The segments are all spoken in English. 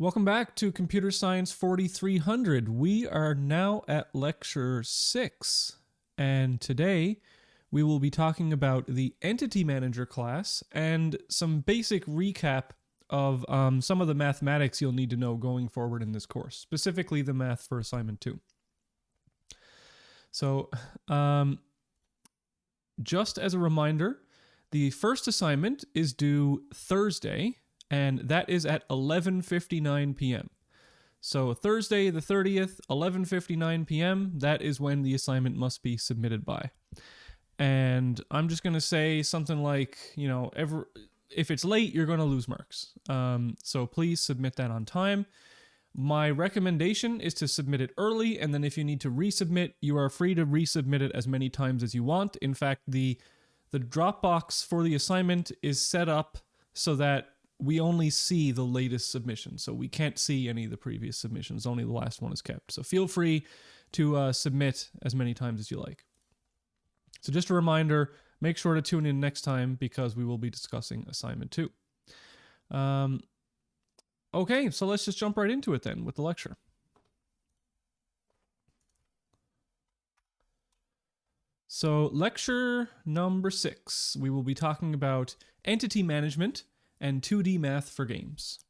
Welcome back to Computer Science 4300. We are now at lecture 6, and today we will be talking about the Entity Manager class and some basic recap of some of the mathematics you'll need to know going forward in this course, specifically the math for assignment 2. So, just as a reminder, the first assignment is due Thursday, and that is at 11:59 p.m. So Thursday the 30th, 11:59 p.m., that is when the assignment must be submitted by. And I'm just going to say something like, if it's late, you're going to lose marks. So please submit that on time. My recommendation is to submit it early, and then if you need to resubmit, you are free to resubmit it as many times as you want. In fact, the Dropbox for the assignment is set up so that we only see the latest submission. So we can't see any of the previous submissions. Only the last one is kept. So feel free to submit as many times as you like. So just a reminder, make sure to tune in next time because we will be discussing assignment 2. Okay, so let's just jump right into it then with the lecture. So lecture number 6, we will be talking about entity management and 2D math for games.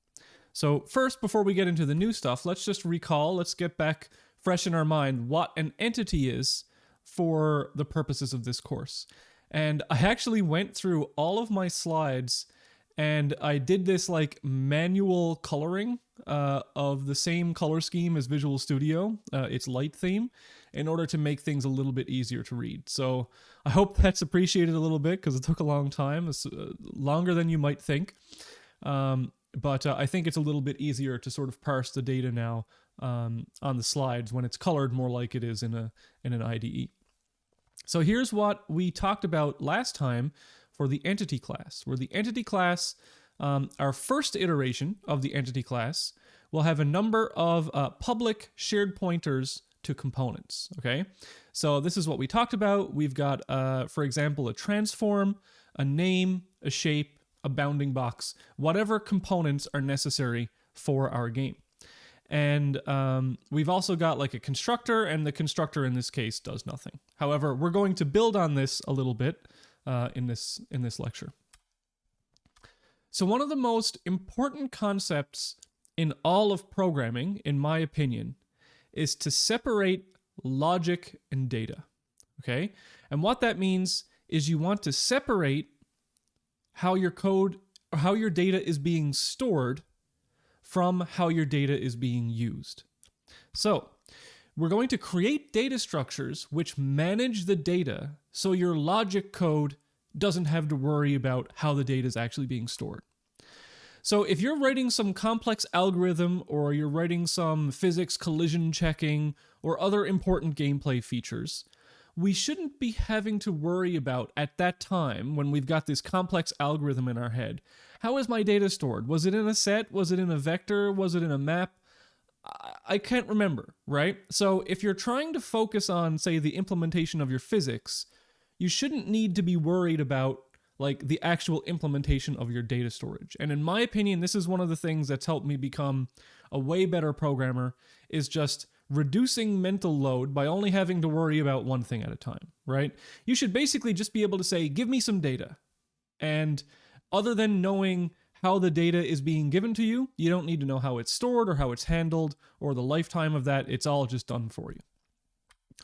So first, before we get into the new stuff, let's just recall, let's get back fresh in our mind what an entity is for the purposes of this course. And I actually went through all of my slides and I did this like manual coloring of the same color scheme as Visual Studio, its light theme, in order to make things a little bit easier to read. So I hope that's appreciated a little bit because it took a long time. It's longer than you might think. But I think it's a little bit easier to sort of parse the data now on the slides when it's colored more like it is in an IDE. So here's what we talked about last time for the entity class. Where the entity class, our first iteration of the entity class, will have a number of public shared pointers to components, okay? So this is what we talked about. We've got, for example, a transform, a name, a shape, a bounding box, whatever components are necessary for our game. And we've also got like a constructor, and the constructor in this case does nothing. However, we're going to build on this a little bit in this lecture. So one of the most important concepts in all of programming, in my opinion, is to separate logic and data, okay? And what that means is you want to separate how your code or how your data is being stored from how your data is being used. So we're going to create data structures which manage the data so your logic code doesn't have to worry about how the data is actually being stored. So if you're writing some complex algorithm or you're writing some physics collision checking or other important gameplay features, we shouldn't be having to worry about at that time when we've got this complex algorithm in our head. How is my data stored? Was it in a set? Was it in a vector? Was it in a map? I can't remember, right? So if you're trying to focus on, say, the implementation of your physics, you shouldn't need to be worried about like the actual implementation of your data storage. And in my opinion, this is one of the things that's helped me become a way better programmer, is just reducing mental load by only having to worry about one thing at a time, right? You should basically just be able to say, give me some data. And other than knowing how the data is being given to you, you don't need to know how it's stored or how it's handled or the lifetime of that. It's all just done for you.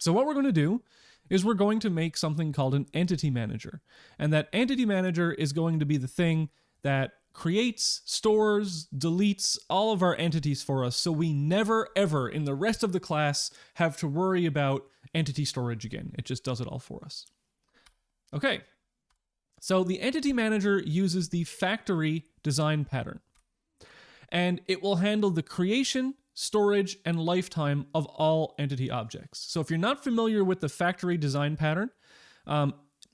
So what we're going to do is we're going to make something called an entity manager. And that entity manager is going to be the thing that creates, stores, deletes all of our entities for us, so we never ever in the rest of the class have to worry about entity storage again. It just does it all for us. Okay, so the entity manager uses the factory design pattern, and it will handle the creation, storage, and lifetime of all entity objects. So if you're not familiar with the factory design pattern,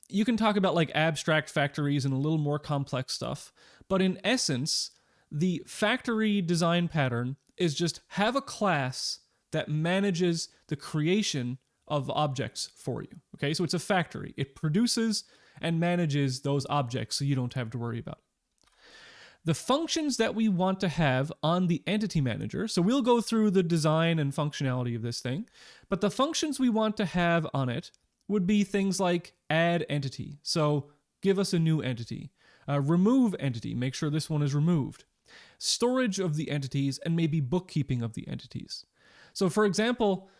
you can talk about like abstract factories and a little more complex stuff. But in essence, the factory design pattern is just have a class that manages the creation of objects for you. Okay, so it's a factory. It produces and manages those objects so you don't have to worry about it. The functions that we want to have on the entity manager, so we'll go through the design and functionality of this thing, but the functions we want to have on it would be things like add entity, so give us a new entity, remove entity, make sure this one is removed, storage of the entities, and maybe bookkeeping of the entities. So for example,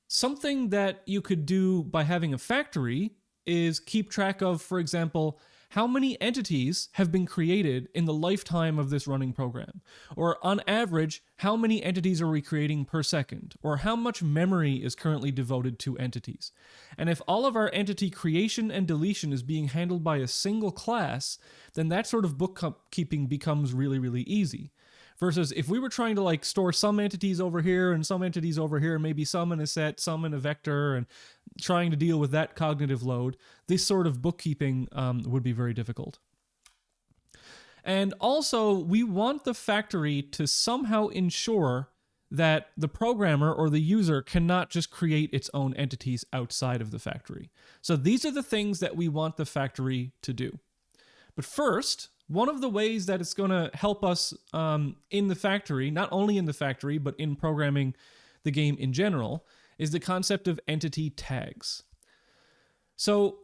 something that you could do by having a factory is keep track of, for example, how many entities have been created in the lifetime of this running program? Or on average, how many entities are we creating per second? Or how much memory is currently devoted to entities? And if all of our entity creation and deletion is being handled by a single class, then that sort of bookkeeping becomes really, really easy. Versus if we were trying to like store some entities over here and some entities over here, maybe some in a set, some in a vector, and trying to deal with that cognitive load, this sort of bookkeeping would be very difficult. And also, we want the factory to somehow ensure that the programmer or the user cannot just create its own entities outside of the factory. So these are the things that we want the factory to do. But first, one of the ways that it's going to help us in the factory, not only in the factory, but in programming the game in general, is the concept of entity tags. So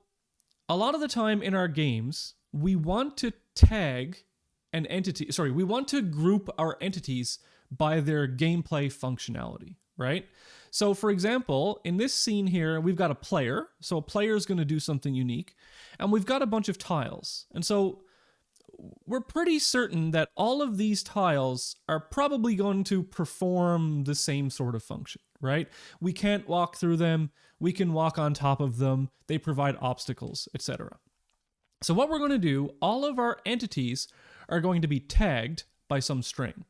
a lot of the time in our games, we want to tag an entity, we want to group our entities by their gameplay functionality, right? So for example, in this scene here, we've got a player. So a player is going to do something unique, and we've got a bunch of tiles. And so we're pretty certain that all of these tiles are probably going to perform the same sort of function, right? We can't walk through them, we can walk on top of them, they provide obstacles, etc. So what we're going to do, all of our entities are going to be tagged by some string.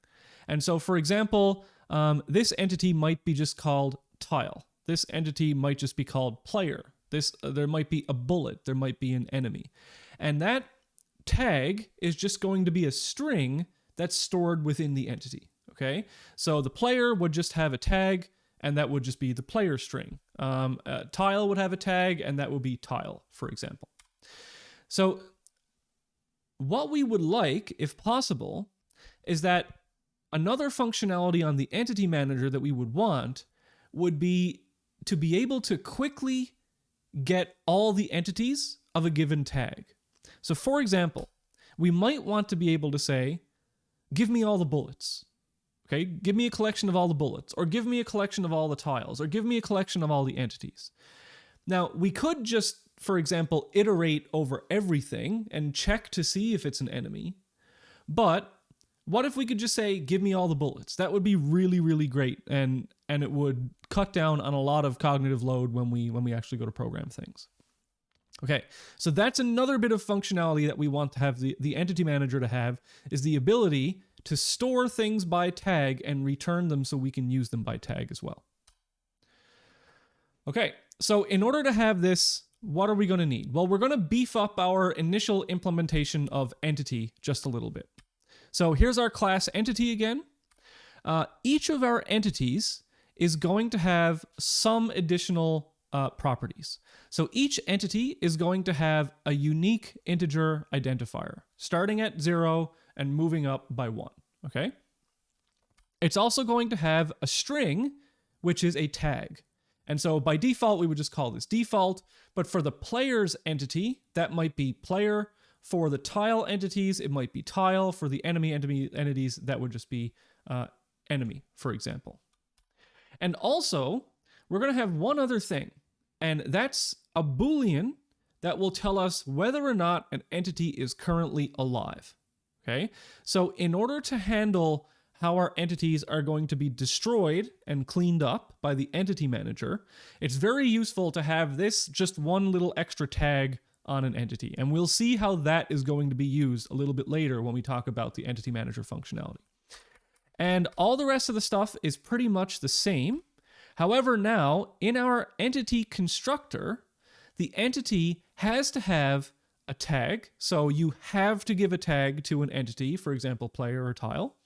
And so for example, this entity might be just called tile. This entity might just be called player. There might be a bullet, there might be an enemy. And that tag is just going to be a string that's stored within the entity, okay? So the player would just have a tag, and that would just be the player string. Tile would have a tag, and that would be tile, for example. So what we would like, if possible, is that another functionality on the entity manager that we would want would be to be able to quickly get all the entities of a given tag. So for example, we might want to be able to say, give me all the bullets, okay? Give me a collection of all the bullets, or give me a collection of all the tiles, or give me a collection of all the entities. Now, we could just, for example, iterate over everything and check to see if it's an enemy, but what if we could just say, give me all the bullets? That would be really, really great, and it would cut down on a lot of cognitive load when we actually go to program things. Okay, so that's another bit of functionality that we want to have the entity manager to have, is the ability to store things by tag and return them so we can use them by tag as well. Okay, so in order to have this, what are we going to need? Well, we're going to beef up our initial implementation of entity just a little bit. So here's our class entity again. Each of our entities is going to have some additional properties. So each entity is going to have a unique integer identifier, starting at 0 and moving up by 1, okay? It's also going to have a string, which is a tag. And so by default, we would just call this default, but for the player's entity, that might be player. For the tile entities, it might be tile. For the enemy entities, that would just be enemy, for example. And also, we're going to have one other thing, and that's a Boolean that will tell us whether or not an entity is currently alive, okay? So in order to handle how our entities are going to be destroyed and cleaned up by the entity manager, it's very useful to have this just one little extra tag on an entity. And we'll see how that is going to be used a little bit later when we talk about the entity manager functionality. And all the rest of the stuff is pretty much the same. However, now in our entity constructor, the entity has to have a tag. So you have to give a tag to an entity, for example, player or tile.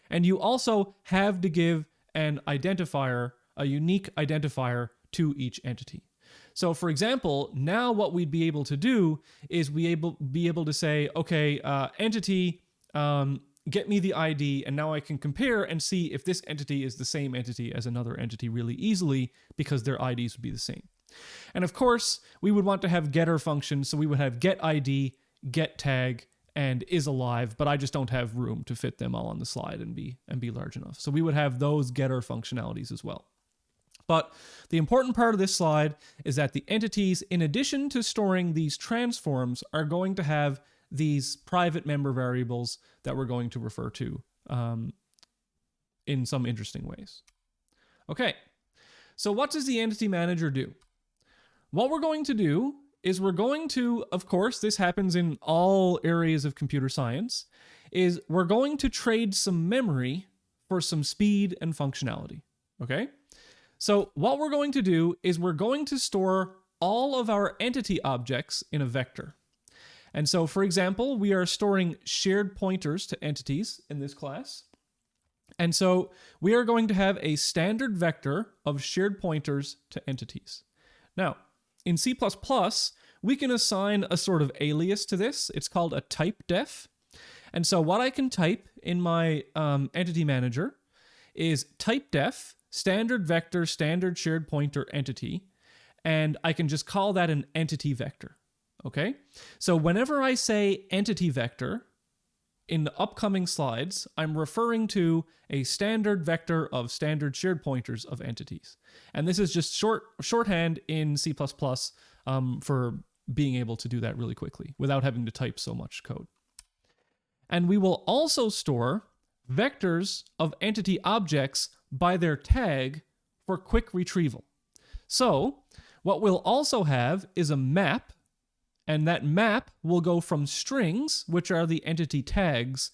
And you also have to give an identifier, a unique identifier to each entity. So for example, now what we'd be able to do is be able to say, okay, entity get me the ID, and now I can compare and see if this entity is the same entity as another entity really easily because their IDs would be the same. And of course, we would want to have getter functions, so we would have get ID, get tag, and is alive, but I just don't have room to fit them all on the slide and be large enough. So we would have those getter functionalities as well. But the important part of this slide is that the entities, in addition to storing these transforms, are going to have these private member variables that we're going to refer to in some interesting ways. Okay, so what does the entity manager do? What we're going to do is we're going to, of course, this happens in all areas of computer science, is we're going to trade some memory for some speed and functionality, okay? So what we're going to do is we're going to store all of our entity objects in a vector. And so, for example, we are storing shared pointers to entities in this class. And so we are going to have a standard vector of shared pointers to entities. Now, in C++, we can assign a sort of alias to this. It's called a type def. And so what I can type in my entity manager is type def, standard vector, standard shared pointer entity, and I can just call that an entity vector. Okay, so whenever I say entity vector in the upcoming slides, I'm referring to a standard vector of standard shared pointers of entities. And this is just shorthand in C++ for being able to do that really quickly without having to type so much code. And we will also store vectors of entity objects by their tag for quick retrieval. So what we'll also have is a map, and that map will go from strings, which are the entity tags,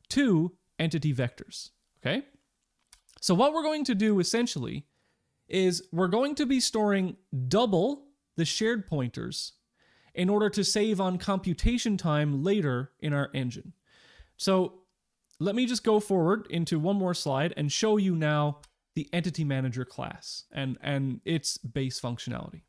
to entity vectors, okay? So what we're going to do essentially is we're going to be storing double the shared pointers in order to save on computation time later in our engine. So let me just go forward into one more slide and show you now the entity manager class and its base functionality.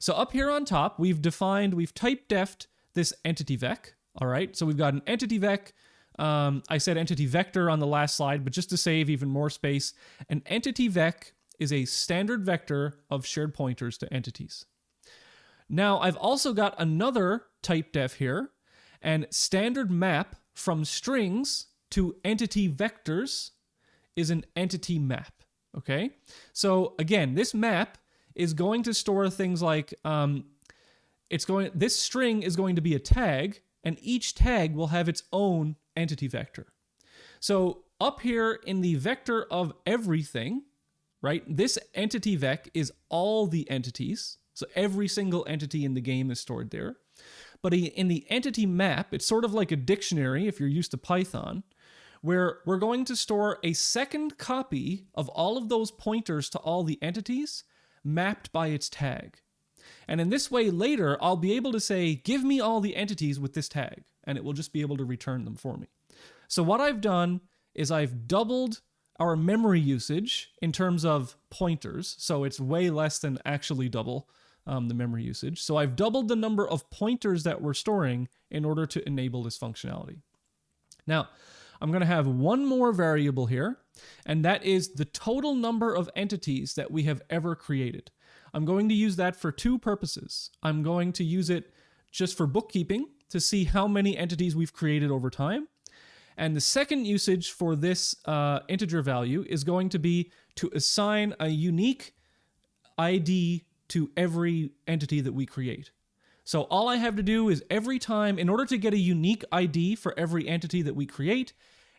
So up here on top, we've type defed this entity vec, all right? So we've got an entity vec. I said entity vector on the last slide, but just to save even more space, an entity vec is a standard vector of shared pointers to entities. Now, I've also got another type def here, and standard map from strings to entity vectors is an entity map, okay? So again, this map is going to store things like, this string is going to be a tag, and each tag will have its own entity vector. So up here in the vector of everything, right, this entity vec is all the entities, so every single entity in the game is stored there. But in the entity map, it's sort of like a dictionary if you're used to Python, where we're going to store a second copy of all of those pointers to all the entities mapped by its tag. And in this way, later, I'll be able to say, give me all the entities with this tag, and it will just be able to return them for me. So what I've done is I've doubled our memory usage in terms of pointers, so it's way less than actually double the memory usage. So I've doubled the number of pointers that we're storing in order to enable this functionality. Now, I'm going to have one more variable here, and that is the total number of entities that we have ever created. I'm going to use that for two purposes. I'm going to use it just for bookkeeping to see how many entities we've created over time. And the second usage for this integer value is going to be to assign a unique ID to every entity that we create. So all I have to do is every time, in order to get a unique ID for every entity that we create,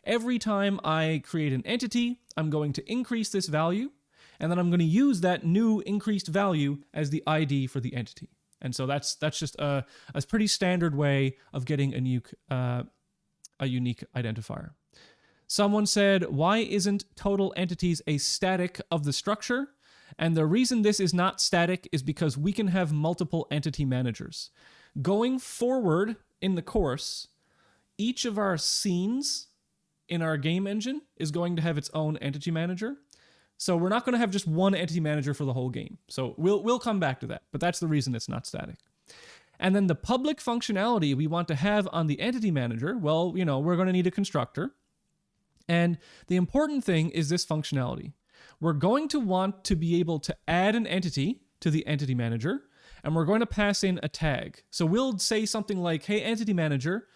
every time I create an entity, I'm going to increase this value, and then I'm going to use that new increased value as the ID for the entity. And so that's just a pretty standard way of getting a unique identifier. Someone said, why isn't total entities a static of the structure? And the reason this is not static is because we can have multiple entity managers. Going forward in the course, each of our scenes in our game engine is going to have its own entity manager. So we're not going to have just one entity manager for the whole game. So we'll come back to that, but that's the reason it's not static. And then the public functionality we want to have on the entity manager, well, we're going to need a constructor. And the important thing is this functionality. We're going to want to be able to add an entity to the entity manager, and we're going to pass in a tag. So we'll say something like, hey, entity manager,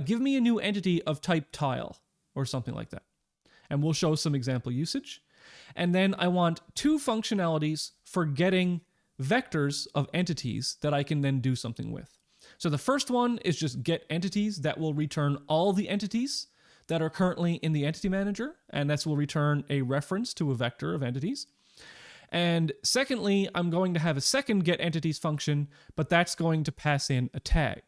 give me a new entity of type tile, or something like that. And we'll show some example usage. And then I want two functionalities for getting vectors of entities that I can then do something with. So the first one is just get entities that will return all the entities that are currently in the entity manager, and that will return a reference to a vector of entities. And secondly, I'm going to have a second get entities function, but that's going to pass in a tag.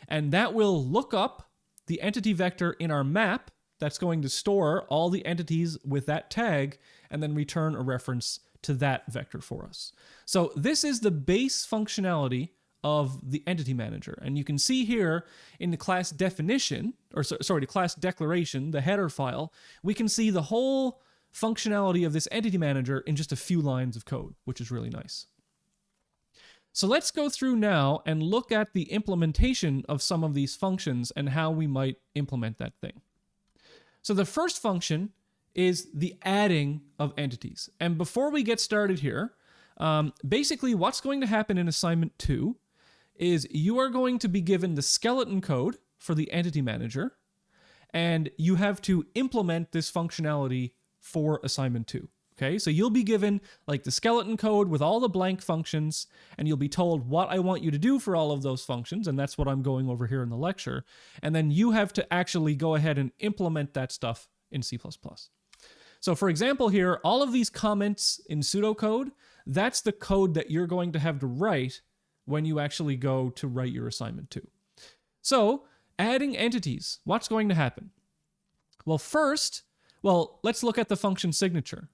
And that will look up the entity vector in our map that's going to store all the entities with that tag and then return a reference to that vector for us. So this is the base functionality of the entity manager. And you can see here in the class definition, or sorry, the class declaration, the header file, we can see the whole functionality of this entity manager in just a few lines of code, which is really nice. So let's go through now and look at the implementation of some of these functions and how we might implement that thing. So the first function is the adding of entities. And before we get started here, basically what's going to happen in assignment 2 is you are going to be given the skeleton code for the entity manager, and you have to implement this functionality for assignment 2. Okay, so you'll be given like the skeleton code with all the blank functions, and you'll be told what I want you to do for all of those functions, and that's what I'm going over here in the lecture. And then you have to actually go ahead and implement that stuff in C++. So for example here, all of these comments in pseudocode, that's the code that you're going to have to write when you actually go to write your assignment 2. So adding entities, what's going to happen? Well, first, let's look at the function signature.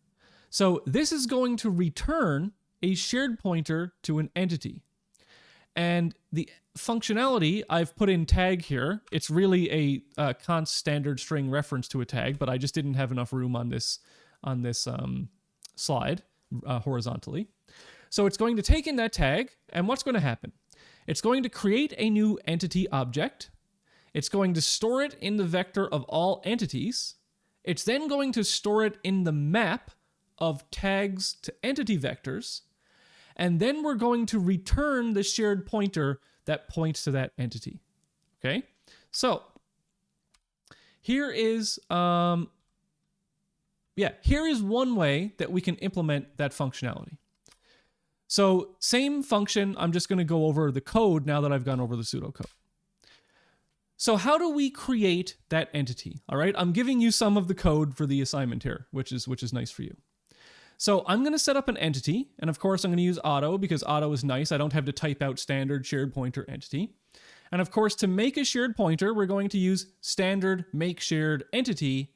So this is going to return a shared pointer to an entity. And the functionality, I've put in tag here. It's really a const standard string reference to a tag, but I just didn't have enough room on this slide horizontally. So it's going to take in that tag, and what's going to happen? It's going to create a new entity object. It's going to store it in the vector of all entities. It's then going to store it in the map of tags to entity vectors, and then we're going to return the shared pointer that points to that entity. Okay, so here is one way that we can implement that functionality. So same function, I'm just going to go over the code now that I've gone over the pseudocode. So how do we create that entity? All right, I'm giving you some of the code for the assignment here, which is nice for you. So I'm going to set up an entity, and of course I'm going to use auto because auto is nice. I don't have to type out standard shared pointer entity. And of course, to make a shared pointer, we're going to use standard make shared entity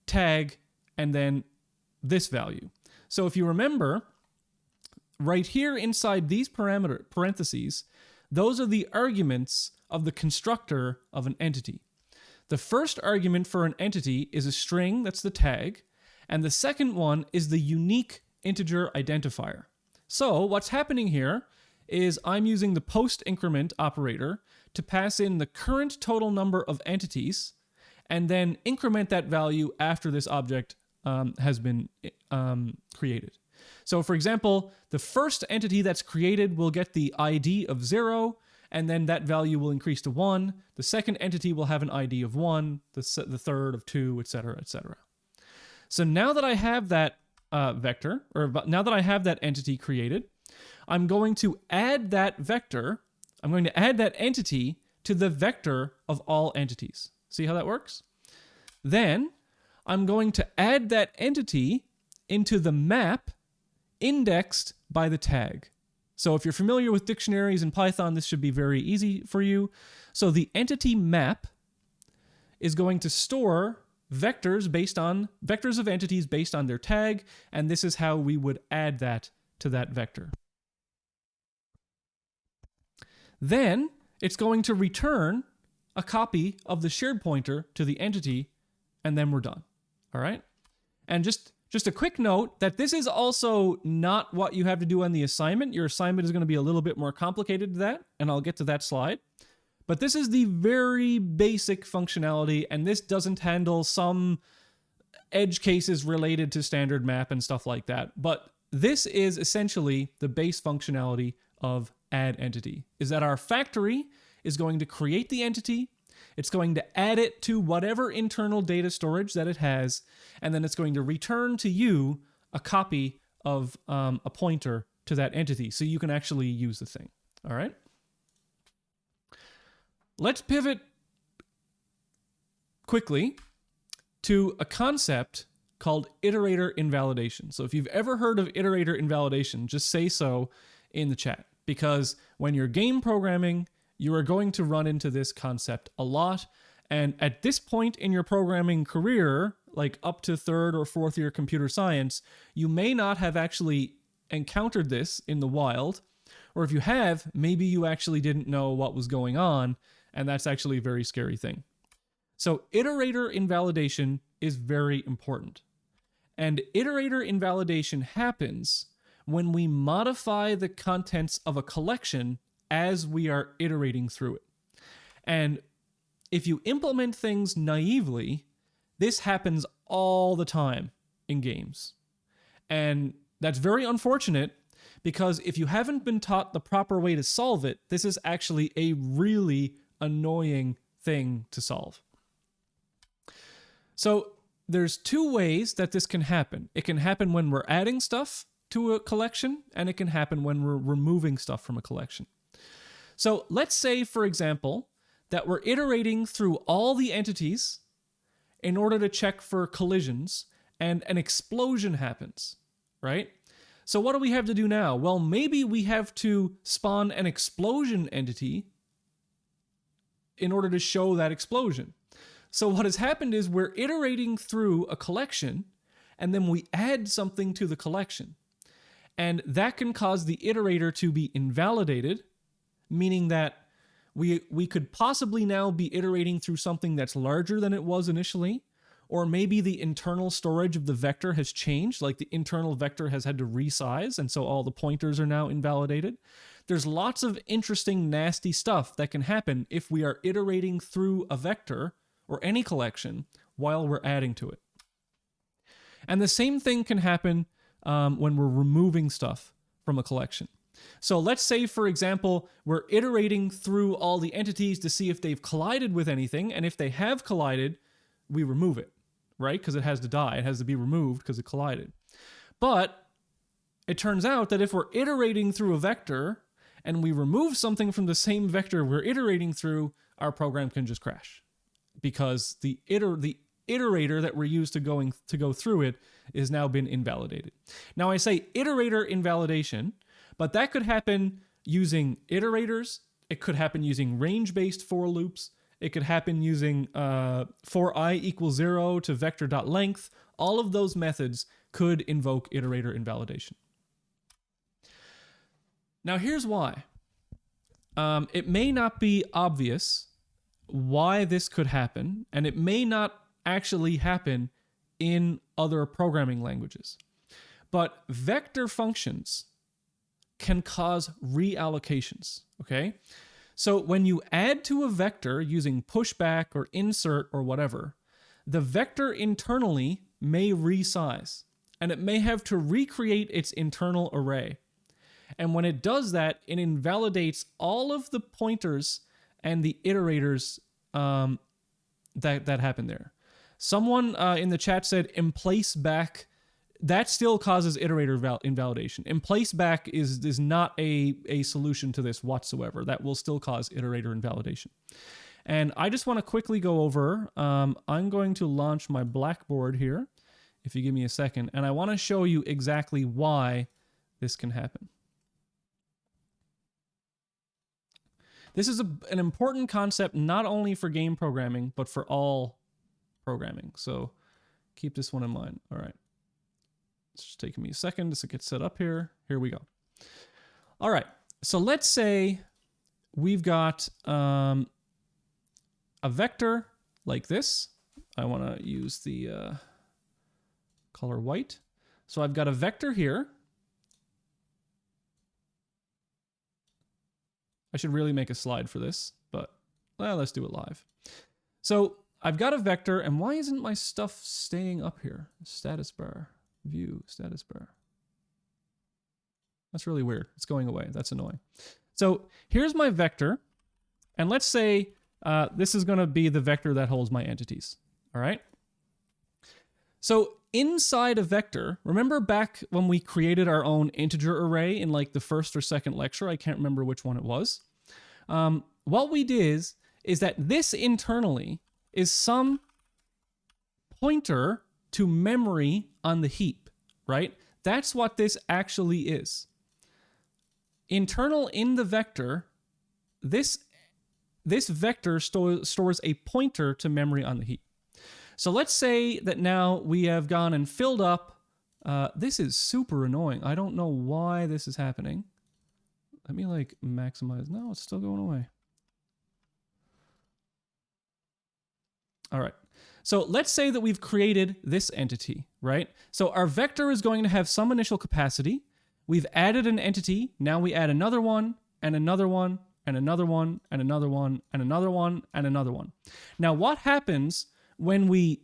tag and then this value. So if you remember, right here inside these parentheses, those are the arguments of the constructor of an entity. The first argument for an entity is a string, that's the tag, and the second one is the unique integer identifier. So what's happening here is I'm using the post increment operator to pass in the current total number of entities and then increment that value after this object has been created. So for example, the first entity that's created will get the ID of 0, and then that value will increase to 1. The second entity will have an ID of 1, the third of 2, etc., etc. So now that I have that vector, or now that I have that entity created, I'm going to add that vector, I'm going to add that entity to the vector of all entities. See how that works? Then I'm going to add that entity into the map indexed by the tag. So if you're familiar with dictionaries in Python, this should be very easy for you. So the entity map is going to store vectors of entities based on their tag, and this is how we would add that to that vector. Then it's going to return a copy of the shared pointer to the entity, and then we're done. All right? And just Just a quick note that this is also not what you have to do on the assignment. Your assignment is going to be a little bit more complicated than that, and I'll get to that slide. But this is the very basic functionality, and this doesn't handle some edge cases related to standard map and stuff like that. But this is essentially the base functionality of add entity, is that our factory is going to create the entity, it's going to add it to whatever internal data storage that it has, and then it's going to return to you a copy of a pointer to that entity so you can actually use the thing. All right? Let's pivot quickly to a concept called iterator invalidation. So if you've ever heard of iterator invalidation, just say so in the chat, because when you're game programming, you are going to run into this concept a lot. And at this point in your programming career, like up to third or fourth year computer science, you may not have actually encountered this in the wild. Or if you have, maybe you actually didn't know what was going on. And that's actually a very scary thing. So iterator invalidation is very important. And iterator invalidation happens when we modify the contents of a collection as we are iterating through it. And if you implement things naively, this happens all the time in games. And that's very unfortunate, because if you haven't been taught the proper way to solve it, this is actually a really annoying thing to solve. So there's two ways that this can happen. It can happen when we're adding stuff to a collection, and it can happen when we're removing stuff from a collection. So let's say, for example, that we're iterating through all the entities in order to check for collisions, and an explosion happens, right? So what do we have to do now? Well, maybe we have to spawn an explosion entity in order to show that explosion. So what has happened is we're iterating through a collection, and then we add something to the collection. And that can cause the iterator to be invalidated, meaning that we could possibly now be iterating through something that's larger than it was initially, or maybe the internal storage of the vector has changed, like the internal vector has had to resize, and so all the pointers are now invalidated. There's lots of interesting, nasty stuff that can happen if we are iterating through a vector or any collection while we're adding to it. And the same thing can happen when we're removing stuff from a collection. So let's say, for example, we're iterating through all the entities to see if they've collided with anything, and if they have collided, we remove it, right? Because it has to die. It has to be removed because it collided. But it turns out that if we're iterating through a vector and we remove something from the same vector we're iterating through, our program can just crash, because the iterator that we're used to go through it is now been invalidated. Now I say iterator invalidation, but that could happen using iterators. It could happen using range-based for loops. It could happen using for I equals 0 to vector.length. All of those methods could invoke iterator invalidation. Now here's why. It may not be obvious why this could happen, and it may not actually happen in other programming languages. But vector functions can cause reallocations, okay? So when you add to a vector using pushback or insert or whatever, the vector internally may resize, and it may have to recreate its internal array. And when it does that, it invalidates all of the pointers and the iterators that happen there. Someone in the chat said emplace back. That still causes iterator invalidation. Emplace back is not a solution to this whatsoever. That will still cause iterator invalidation. And I just want to quickly go over, I'm going to launch my Blackboard here, if you give me a second, and I want to show you exactly why this can happen. This is an important concept not only for game programming, but for all programming. So keep this one in mind. All right. It's just taking me a second to get set up here. Here we go. All right. So let's say we've got a vector like this. I want to use the color white. So I've got a vector here. I should really make a slide for this, but well, let's do it live. So I've got a vector, and why isn't my stuff staying up here? Status bar, view, status bar. That's really weird. It's going away. That's annoying. So here's my vector, and let's say this is going to be the vector that holds my entities. All right. So inside a vector, remember back when we created our own integer array in like the first or second lecture? I can't remember which one it was. What we did is that this internally is some pointer to memory on the heap, right? That's what this actually is. Internal in the vector, this vector stores a pointer to memory on the heap. So let's say that now we have gone and filled up. This is super annoying. I don't know why this is happening. Let me like maximize. No, it's still going away. All right. So let's say that we've created this entity, right? So our vector is going to have some initial capacity. We've added an entity. Now we add another one and another one and another one and another one and another one and another one. Now what happens when we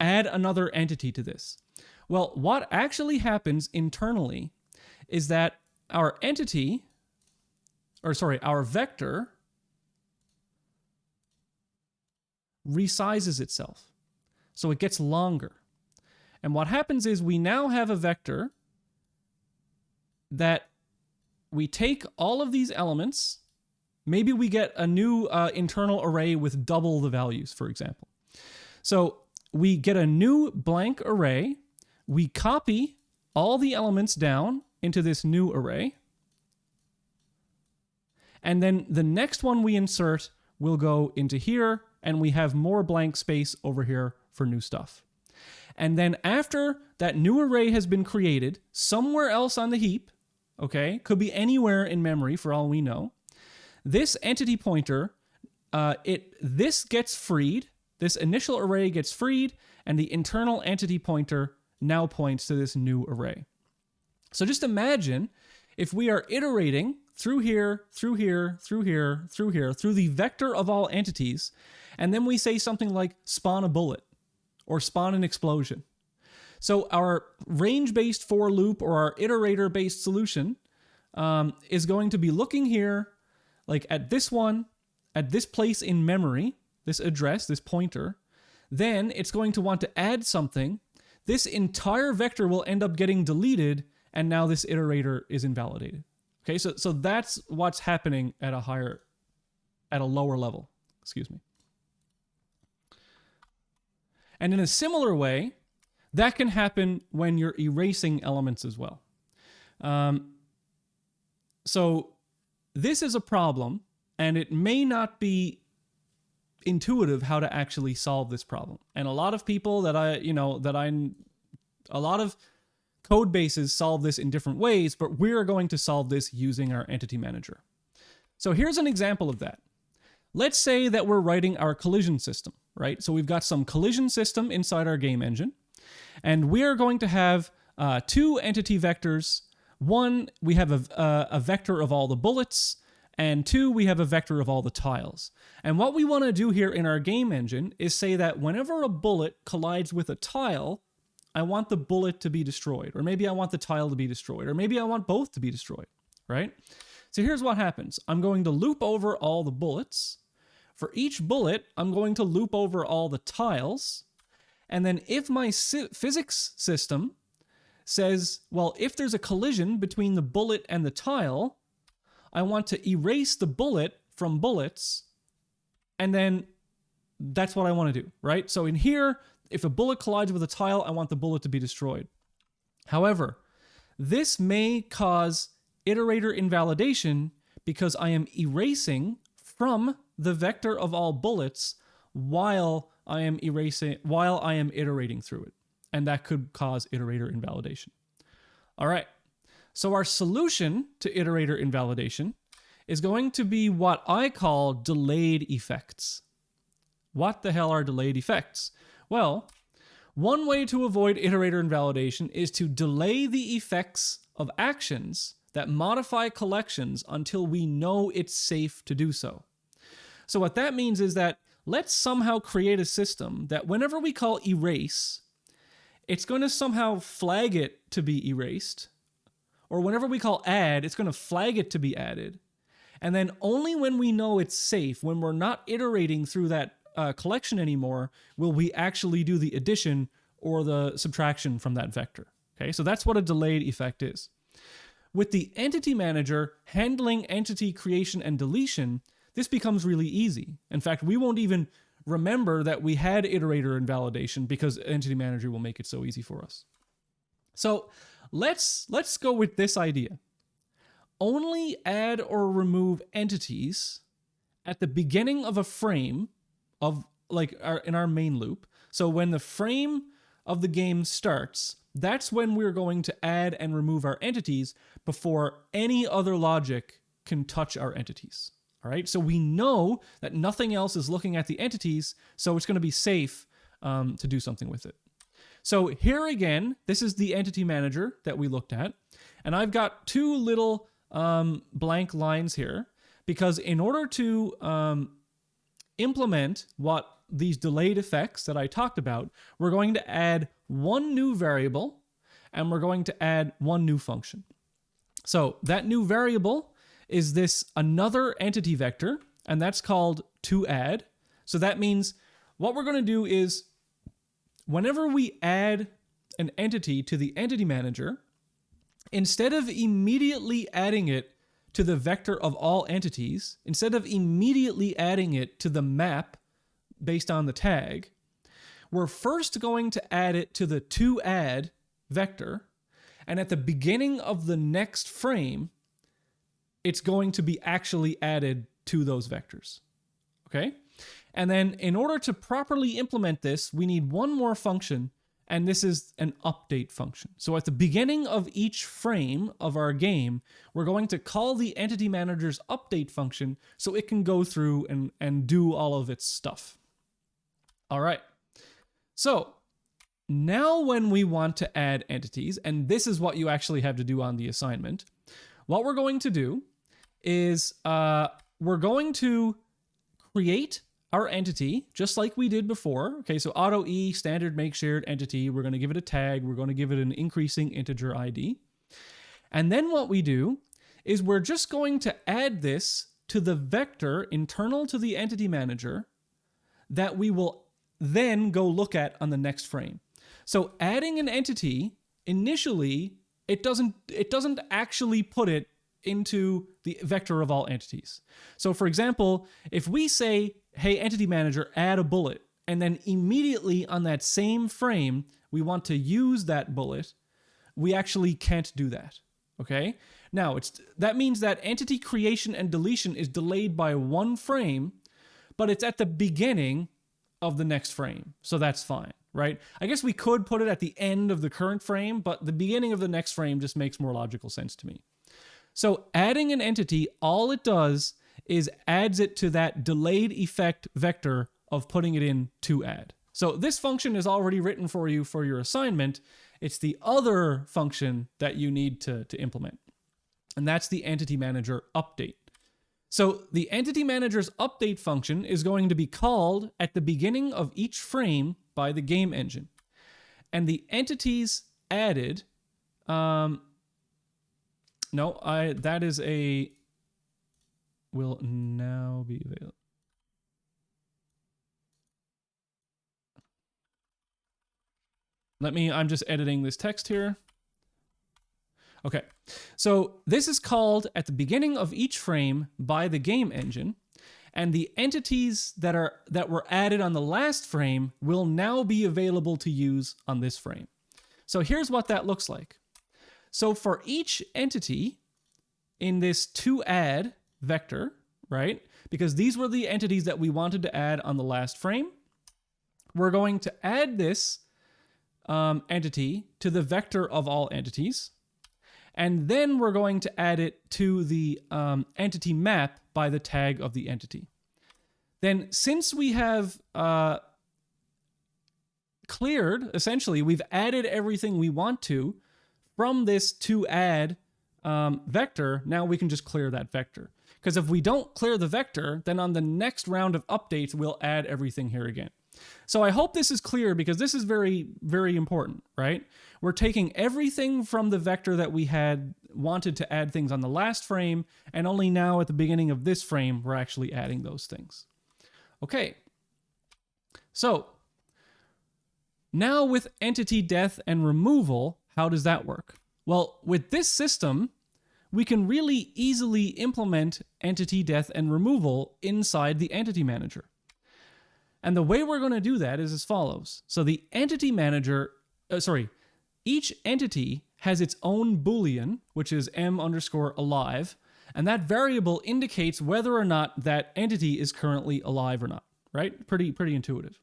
add another entity to this? Well, what actually happens internally is that our vector resizes itself. So it gets longer. And what happens is we now have a vector that we take all of these elements. Maybe we get a new internal array with double the values, for example. So we get a new blank array. We copy all the elements down into this new array. And then the next one we insert will go into here, and we have more blank space over here for new stuff. And then after that new array has been created, somewhere else on the heap, okay, could be anywhere in memory for all we know, this entity pointer, this gets freed, this initial array gets freed, and the internal entity pointer now points to this new array. So just imagine if we are iterating through here, through here, through here, through here, through the vector of all entities, and then we say something like spawn a bullet or spawn an explosion. So our range-based for loop or our iterator-based solution is going to be looking here, like at this one, at this place in memory, this address, this pointer. Then it's going to want to add something. This entire vector will end up getting deleted, and now this iterator is invalidated. Okay, so that's what's happening at a lower level. Excuse me. And in a similar way, that can happen when you're erasing elements as well. So this is a problem, and it may not be intuitive how to actually solve this problem. And a lot of people a lot of code bases solve this in different ways, but we're going to solve this using our entity manager. So here's an example of that. Let's say that we're writing our collision system, right? So we've got some collision system inside our game engine, and we are going to have two entity vectors. One, we have a vector of all the bullets, and two, we have a vector of all the tiles. And what we want to do here in our game engine is say that whenever a bullet collides with a tile, I want the bullet to be destroyed, or maybe I want the tile to be destroyed, or maybe I want both to be destroyed, right? So here's what happens. I'm going to loop over all the bullets. For each bullet, I'm going to loop over all the tiles. And then if my physics system says, well, if there's a collision between the bullet and the tile, I want to erase the bullet from bullets, and then that's what I want to do, right? So in here, if a bullet collides with a tile, I want the bullet to be destroyed. However, this may cause iterator invalidation because I am erasing from the vector of all bullets while I am iterating through it. And that could cause iterator invalidation. All right. So our solution to iterator invalidation is going to be what I call delayed effects. What the hell are delayed effects? Well, One way to avoid iterator invalidation is to delay the effects of actions that modify collections until we know it's safe to do so. So what that means is that let's somehow create a system that whenever we call erase, it's going to somehow flag it to be erased. Or whenever we call add, it's going to flag it to be added. And then only when we know it's safe, when we're not iterating through that collection anymore, will we actually do the addition or the subtraction from that vector. Okay, so that's what a delayed effect is. With the entity manager handling entity creation and deletion, this becomes really easy. In fact, we won't even remember that we had iterator invalidation because entity manager will make it so easy for us. So let's go with this idea. Only add or remove entities at the beginning of a frame of in our main loop. So when the frame of the game starts, that's when we're going to add and remove our entities before any other logic can touch our entities. All right, so we know that nothing else is looking at the entities, so it's going to be safe to do something with it. So here again, this is the entity manager that we looked at, and I've got two little blank lines here because in order to implement what these delayed effects that I talked about, we're going to add one new variable and we're going to add one new function. So that new variable is this another entity vector, and that's called toAdd. So that means what we're going to do is whenever we add an entity to the entity manager, instead of immediately adding it to the vector of all entities, instead of immediately adding it to the map based on the tag, we're first going to add it to the toAdd vector, and at the beginning of the next frame, it's going to be actually added to those vectors. Okay? And then in order to properly implement this, we need one more function, and this is an update function. So at the beginning of each frame of our game, we're going to call the entity manager's update function so it can go through and do all of its stuff. All right. So now when we want to add entities, and this is what you actually have to do on the assignment, what we're going to do is we're going to create our entity just like we did before. Okay, so auto E, standard make shared entity. We're going to give it a tag. We're going to give it an increasing integer ID. And then what we do is we're just going to add this to the vector internal to the entity manager that we will then go look at on the next frame. So adding an entity, initially, it doesn't actually put it into the vector of all entities. So for example, if we say, hey, entity manager, add a bullet, and then immediately on that same frame, we want to use that bullet, we actually can't do that, okay? Now, that means that entity creation and deletion is delayed by one frame, but it's at the beginning of the next frame, so that's fine, right? I guess we could put it at the end of the current frame, but the beginning of the next frame just makes more logical sense to me. So adding an entity, all it does is adds it to that delayed effect vector of putting it in toAdd. So this function is already written for you for your assignment. It's the other function that you need to implement. And that's the entity manager update. So the entity manager's update function is going to be called at the beginning of each frame by the game engine. And the entities added, will now be available. I'm just editing this text here. Okay, so this is called at the beginning of each frame by the game engine, and the entities that were added on the last frame will now be available to use on this frame. So here's what that looks like. So for each entity in this toAdd vector, right? Because these were the entities that we wanted to add on the last frame, we're going to add this entity to the vector of all entities. And then we're going to add it to the entity map by the tag of the entity. Then since we have cleared, essentially, we've added everything we want to from this toAdd vector. Now we can just clear that vector. Because if we don't clear the vector, then on the next round of updates, we'll add everything here again. So I hope this is clear, because this is very, very important, right? We're taking everything from the vector that we had wanted to add things on the last frame, and only now at the beginning of this frame, we're actually adding those things. Okay. So now with entity death and removal, how does that work? Well, with this system, we can really easily implement entity death and removal inside the entity manager. And the way we're going to do that is as follows. So the entity manager, each entity has its own Boolean, which is m_alive, and that variable indicates whether or not that entity is currently alive or not, right? Pretty intuitive.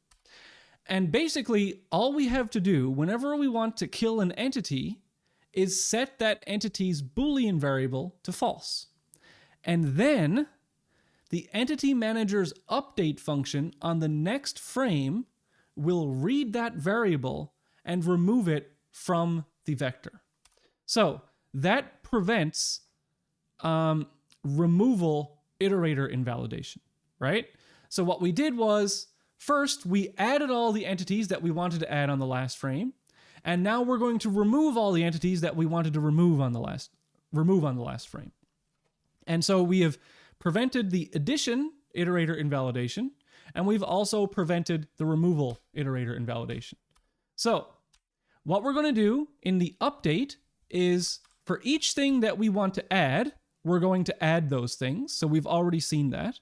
And basically, all we have to do whenever we want to kill an entity is set that entity's Boolean variable to false. And then the entity manager's update function on the next frame will read that variable and remove it from the vector. So that prevents removal iterator invalidation, right? So what we did was, first, we added all the entities that we wanted to add on the last frame, and now we're going to remove all the entities that we wanted to remove on the last frame. And so we have prevented the addition iterator invalidation, and we've also prevented the removal iterator invalidation. So what we're going to do in the update is, for each thing that we want to add, we're going to add those things. So we've already seen that.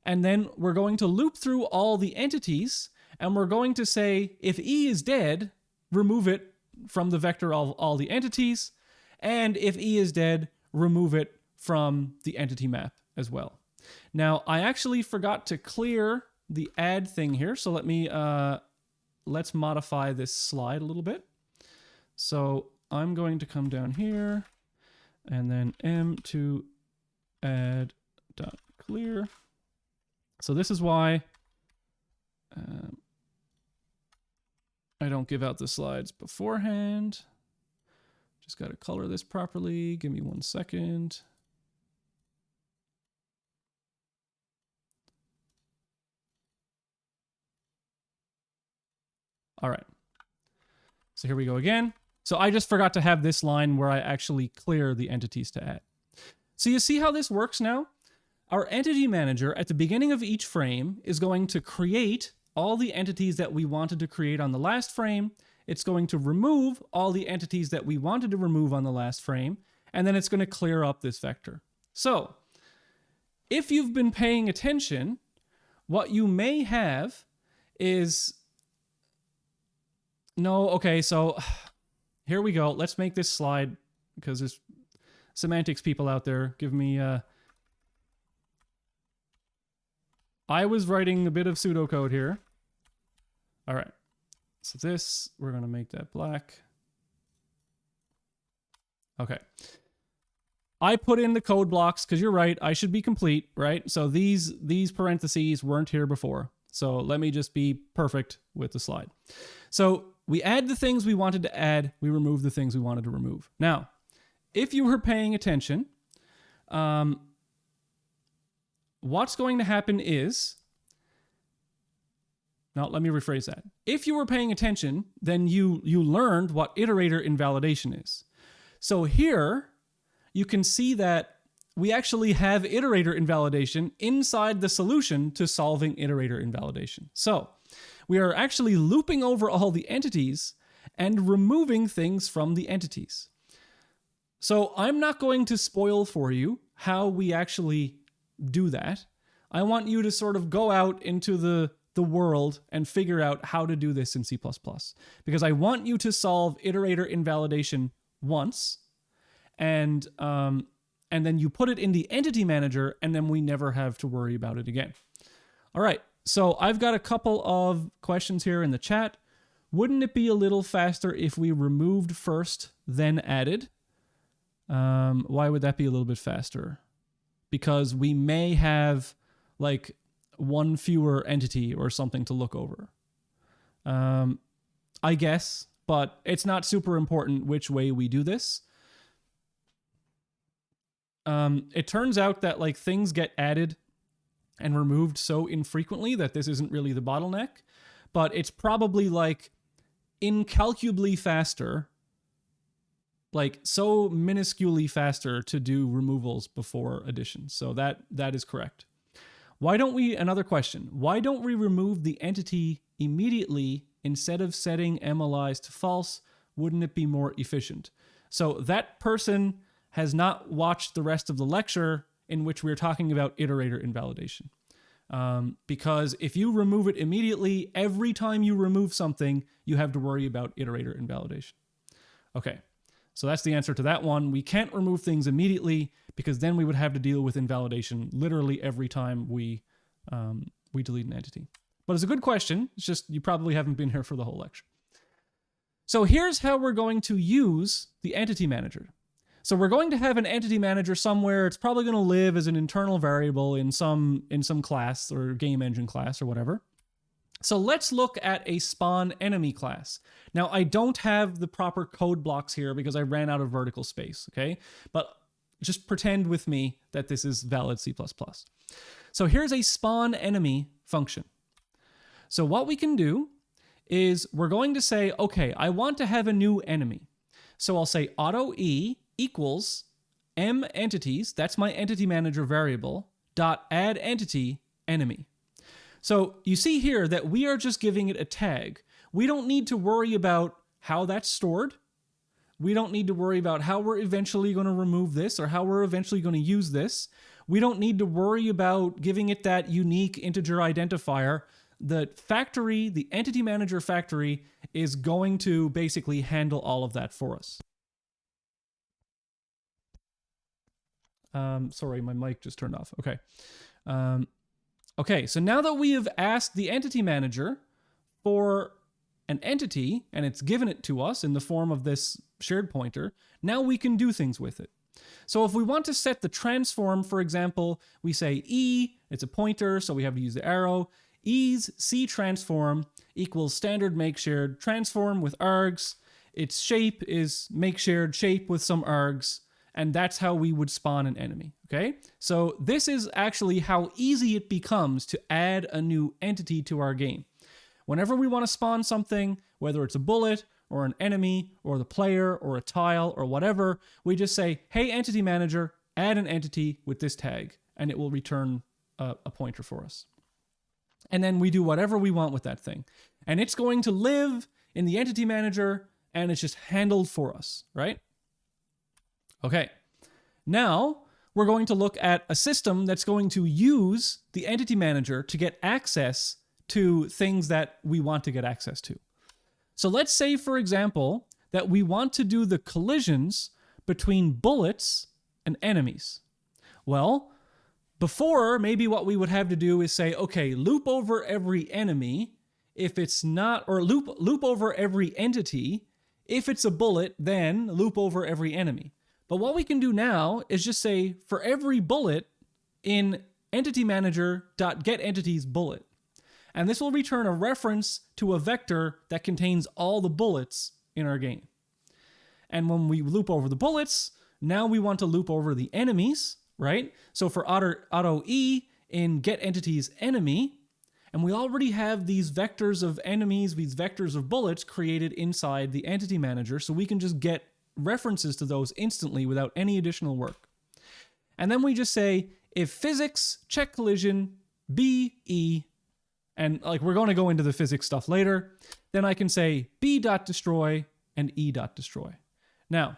And then we're going to loop through all the entities, and we're going to say, if E is dead, remove it from the vector of all the entities. And if E is dead, remove it from the entity map as well. Now, I actually forgot to clear the add thing here. So let's modify this slide a little bit. So I'm going to come down here and then m2 add.clear. So this is why I don't give out the slides beforehand. Just got to color this properly. Give me 1 second. All right. So here we go again. So I just forgot to have this line where I actually clear the entities to add. So you see how this works now? Our entity manager at the beginning of each frame is going to create all the entities that we wanted to create on the last frame. It's going to remove all the entities that we wanted to remove on the last frame, and then it's going to clear up this vector. So if you've been paying attention, what you may have is... No, okay, so here we go. Let's make this slide, because there's semantics people out there. Give me... I was writing a bit of pseudocode here. All right. So this, we're going to make that black. Okay. I put in the code blocks because you're right. I should be complete, right? So these parentheses weren't here before. So let me just be perfect with the slide. So we add the things we wanted to add. We remove the things we wanted to remove. Now, if you were paying attention, what's going to happen is, now let me rephrase that. If you were paying attention, then you learned what iterator invalidation is. So here, you can see that we actually have iterator invalidation inside the solution to solving iterator invalidation. So we are actually looping over all the entities and removing things from the entities. So I'm not going to spoil for you how we actually do that. I want you to sort of go out into the world and figure out how to do this in C++. Because I want you to solve iterator invalidation once, and then you put it in the entity manager, and then we never have to worry about it again. All right, so I've got a couple of questions here in the chat. Wouldn't it be a little faster if we removed first, then added? Why would that be a little bit faster? Because we may have like one fewer entity or something to look over. I guess, but it's not super important which way we do this. It turns out that like things get added and removed so infrequently that this isn't really the bottleneck, but it's probably like incalculably faster, like so minusculely faster to do removals before additions. So that is correct. Why don't we, another question, why don't we remove the entity immediately instead of setting MLIs to false? Wouldn't it be more efficient? So that person has not watched the rest of the lecture in which we're talking about iterator invalidation. Because if you remove it immediately, every time you remove something, you have to worry about iterator invalidation. Okay, so that's the answer to that one. We can't remove things immediately because then we would have to deal with invalidation literally every time we delete an entity. But it's a good question. It's just you probably haven't been here for the whole lecture. So here's how we're going to use the entity manager. So we're going to have an entity manager somewhere. It's probably going to live as an internal variable in some class or game engine class or whatever. So let's look at a spawn enemy class. Now I don't have the proper code blocks here because I ran out of vertical space, okay? But just pretend with me that this is valid C++. So here's a spawn enemy function. So what we can do is we're going to say, okay, I want to have a new enemy. So I'll say auto e equals m entities, that's my entity manager variable, dot add entity enemy. So you see here that we are just giving it a tag. We don't need to worry about how that's stored. We don't need to worry about how we're eventually going to remove this or how we're eventually going to use this. We don't need to worry about giving it that unique integer identifier. The factory, the entity manager factory, is going to basically handle all of that for us. Sorry, my mic just turned off. Okay. Okay, so now that we have asked the entity manager for an entity, and it's given it to us in the form of this shared pointer, now we can do things with it. So if we want to set the transform, for example, we say E, it's a pointer, so we have to use the arrow. E's C transform equals standard make shared transform with args. Its shape is make shared shape with some args. And that's how we would spawn an enemy, okay? So this is actually how easy it becomes to add a new entity to our game. Whenever we want to spawn something, whether it's a bullet or an enemy or the player or a tile or whatever, we just say, hey, entity manager, add an entity with this tag, and it will return a pointer for us. And then we do whatever we want with that thing. And it's going to live in the entity manager, and it's just handled for us, right? Okay, now we're going to look at a system that's going to use the entity manager to get access to things that we want to get access to. So let's say, for example, that we want to do the collisions between bullets and enemies. Well, before, maybe what we would have to do is say, okay, loop over every enemy if it's not, or loop over every entity. If it's a bullet, then loop over every enemy. But what we can do now is just say for every bullet in entity manager.getEntities bullet. And this will return a reference to a vector that contains all the bullets in our game. And when we loop over the bullets, now we want to loop over the enemies, right? So for auto E in getEntities enemy, and we already have these vectors of enemies, these vectors of bullets created inside the entity manager, so we can just get references to those instantly without any additional work. And then we just say, if physics, check collision, B, E, and like we're going to go into the physics stuff later, then I can say B.destroy and E.destroy. Now,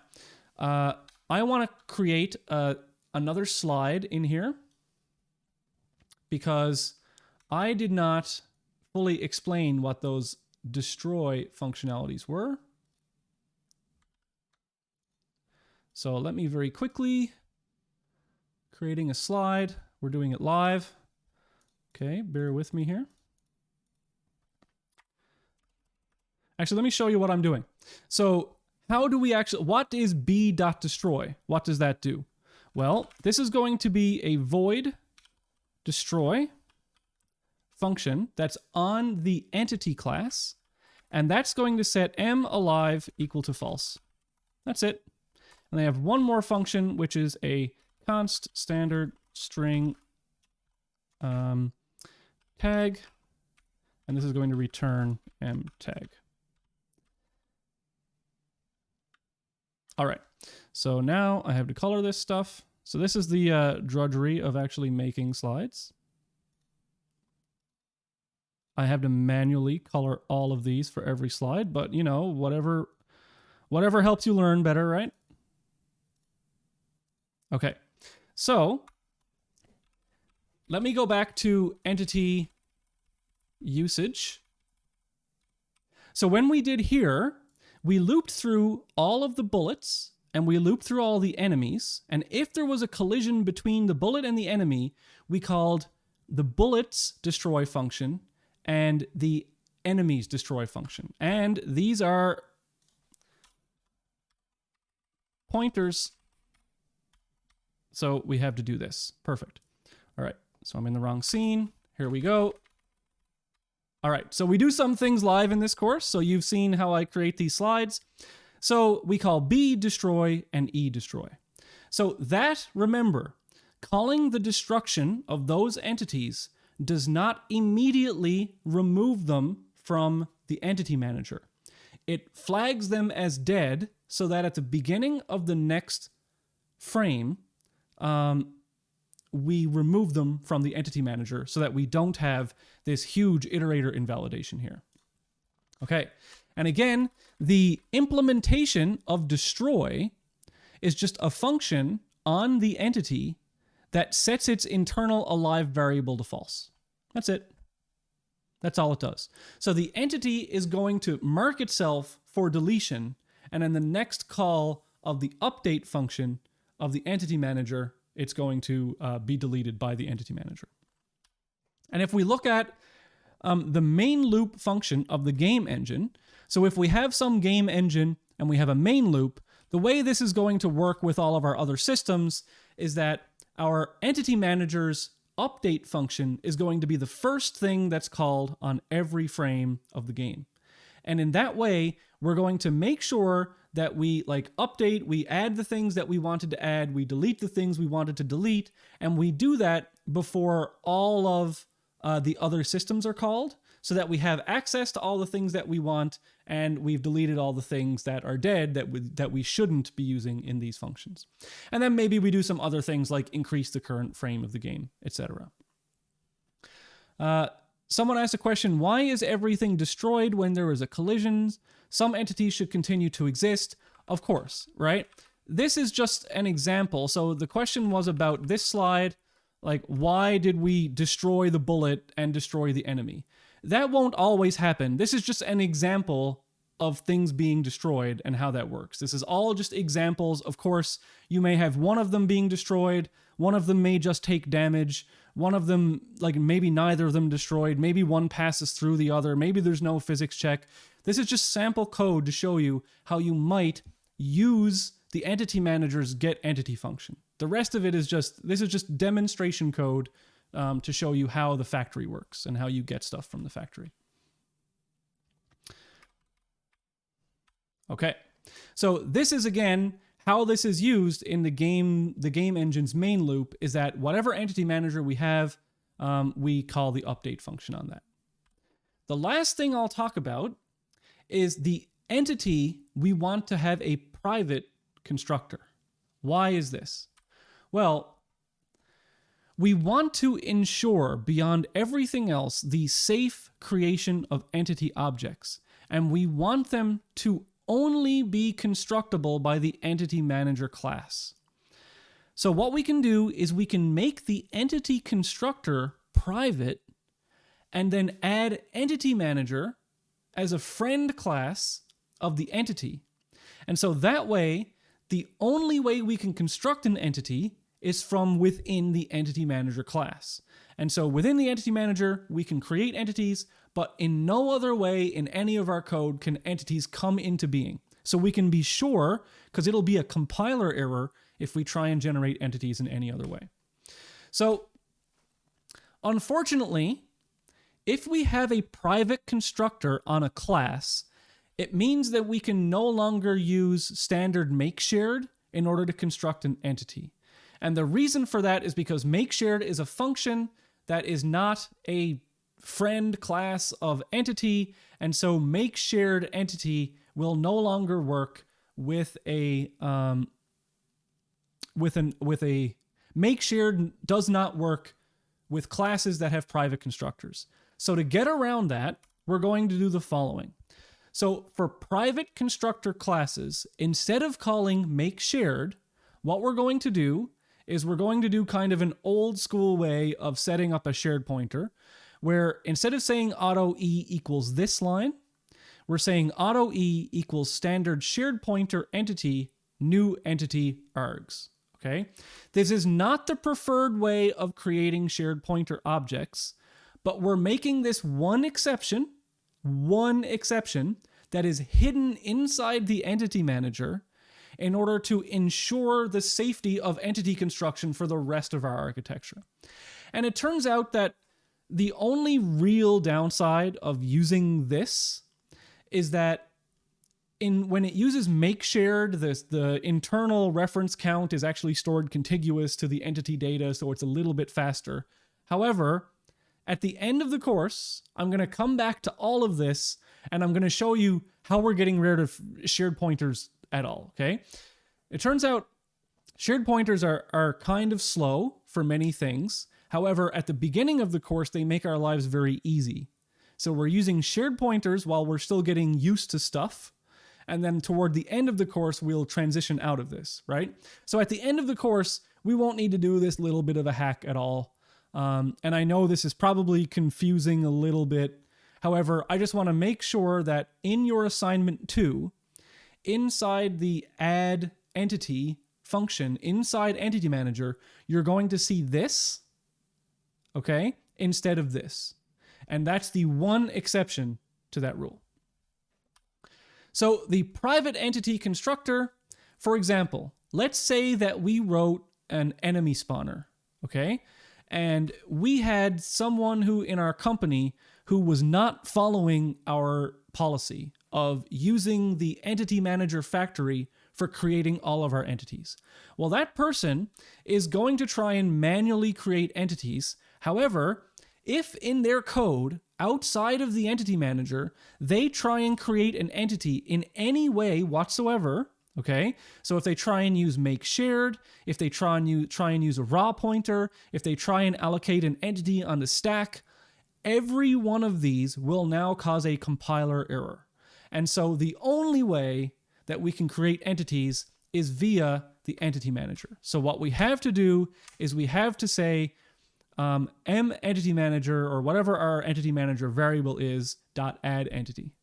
I want to create another slide in here because I did not fully explain what those destroy functionalities were. So let me very quickly, creating a slide. We're doing it live. Okay, bear with me here. Actually, let me show you what I'm doing. So how do we actually, what is B.destroy? What does that do? Well, this is going to be a void destroy function that's on the entity class. And that's going to set m alive equal to false. That's it. And they have one more function, which is a const standard string tag. And this is going to return m tag. All right. So now I have to color this stuff. So this is the drudgery of actually making slides. I have to manually color all of these for every slide, but you know, whatever helps you learn better, right? Okay, so let me go back to entity usage. So when we did here, we looped through all of the bullets and we looped through all the enemies. And if there was a collision between the bullet and the enemy, we called the bullets destroy function and the enemies destroy function. And these are pointers. So we have to do this. Perfect. All right. So I'm in the wrong scene. Here we go. All right. So we do some things live in this course. So you've seen how I create these slides. So we call B destroy and E destroy. So that, remember, calling the destruction of those entities does not immediately remove them from the entity manager. It flags them as dead so that at the beginning of the next frame, we remove them from the entity manager so that we don't have this huge iterator invalidation here. Okay, and again, the implementation of destroy is just a function on the entity that sets its internal alive variable to false. That's it. That's all it does. So the entity is going to mark itself for deletion, and in the next call of the update function of the entity manager, it's going to be deleted by the entity manager. And if we look at the main loop function of the game engine, so if we have some game engine and we have a main loop, the way this is going to work with all of our other systems is that our entity manager's update function is going to be the first thing that's called on every frame of the game. And in that way, we're going to make sure that we update, we add the things that we wanted to add, we delete the things we wanted to delete, and we do that before all of the other systems are called, so that we have access to all the things that we want, and we've deleted all the things that are dead that we shouldn't be using in these functions. And then maybe we do some other things like increase the current frame of the game, etc. Someone asked a question, why is everything destroyed when there is a collision? Some entities should continue to exist. Of course, right? This is just an example. So the question was about this slide, like why did we destroy the bullet and destroy the enemy? That won't always happen. This is just an example of things being destroyed and how that works. This is all just examples. Of course, you may have one of them being destroyed. One of them may just take damage. One of them, like maybe neither of them destroyed. Maybe one passes through the other. Maybe there's no physics check. This is just sample code to show you how you might use the entity manager's getEntity function. The rest of it is this is just demonstration code to show you how the factory works and how you get stuff from the factory. Okay, so this is again how this is used in the game engine's main loop is that whatever entity manager we have, we call the update function on that. The last thing I'll talk about is the entity we want to have a private constructor. Why is this? Well, we want to ensure, beyond everything else, the safe creation of entity objects, and we want them to only be constructible by the entity manager class. So what we can do is we can make the entity constructor private and then add entity manager as a friend class of the entity. And so that way, the only way we can construct an entity is from within the entity manager class. And so within the entity manager, we can create entities, but in no other way in any of our code can entities come into being. So we can be sure, because it'll be a compiler error if we try and generate entities in any other way. So unfortunately, if we have a private constructor on a class, it means that we can no longer use standard makeShared in order to construct an entity. And the reason for that is because makeShared is a function that is not a friend class of entity, and so makeShared entity will no longer work with a makeShared does not work with classes that have private constructors. So to get around that, we're going to do the following. So for private constructor classes, instead of calling makeShared, what we're going to do is we're going to do kind of an old school way of setting up a shared pointer, where instead of saying auto e equals this line, we're saying auto e equals standard shared pointer entity new entity args. Okay, this is not the preferred way of creating shared pointer objects, but we're making this one exception that is hidden inside the entity manager in order to ensure the safety of entity construction for the rest of our architecture. And it turns out that the only real downside of using this is that when it uses makeShared, the internal reference count is actually stored contiguous to the entity data, so it's a little bit faster. However, at the end of the course, I'm going to come back to all of this, and I'm going to show you how we're getting rid of shared pointers at all, okay? It turns out shared pointers are kind of slow for many things. However, at the beginning of the course, they make our lives very easy. So we're using shared pointers while we're still getting used to stuff. And then toward the end of the course, we'll transition out of this, right? So at the end of the course, we won't need to do this little bit of a hack at all. And I know this is probably confusing a little bit. However, I just want to make sure that in your assignment 2, inside the add entity function, inside Entity Manager, you're going to see this, okay, instead of this. And that's the one exception to that rule. So the private entity constructor, for example, let's say that we wrote an enemy spawner, okay? And we had someone who in our company who was not following our policy of using the entity manager factory for creating all of our entities. Well, that person is going to try and manually create entities. However, if in their code outside of the entity manager, they try and create an entity in any way whatsoever, okay? So if they try and use makeShared, if they try and use a raw pointer, if they try and allocate an entity on the stack, every one of these will now cause a compiler error. And so the only way that we can create entities is via the entity manager. So what we have to do is we have to say m entity manager, or whatever our entity manager variable is, .add entity.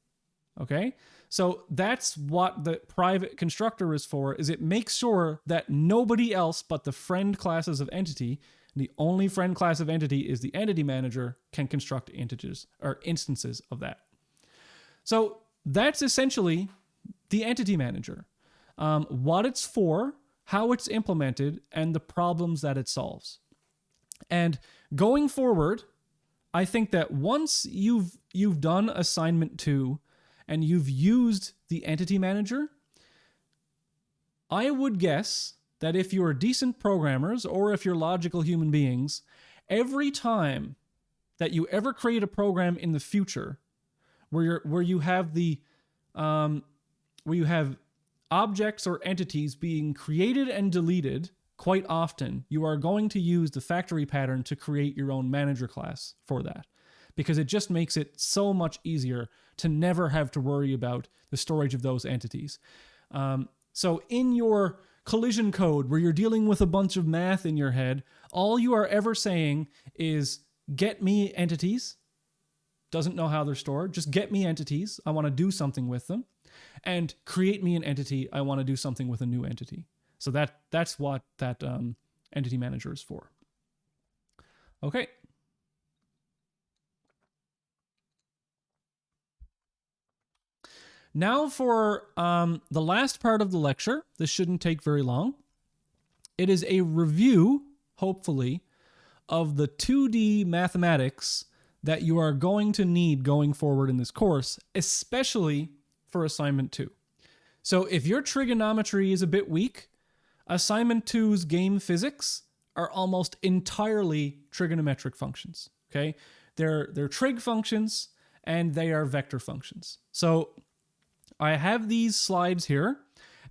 Okay? So that's what the private constructor is for, is it makes sure that nobody else but the friend classes of entity, the only friend class of entity is the entity manager, can construct integers or instances of that. So that's essentially the entity manager. What it's for, how it's implemented, and the problems that it solves. And going forward, I think that once you've done assignment 2 and you've used the entity manager, I would guess that if you're decent programmers or if you're logical human beings, every time that you ever create a program in the future where you have objects or entities being created and deleted, quite often, you are going to use the factory pattern to create your own manager class for that, because it just makes it so much easier to never have to worry about the storage of those entities. So in your collision code, where you're dealing with a bunch of math in your head, all you are ever saying is, get me entities. Doesn't know how they're stored. Just get me entities. I want to do something with them. And create me an entity. I want to do something with a new entity. So that's what that entity manager is for. Okay. Now for the last part of the lecture. This shouldn't take very long. It is a review, hopefully, of the 2D mathematics that you are going to need going forward in this course, especially for assignment 2. So if your trigonometry is a bit weak, assignment 2's game physics are almost entirely trigonometric functions, okay? They're trig functions and they are vector functions. So I have these slides here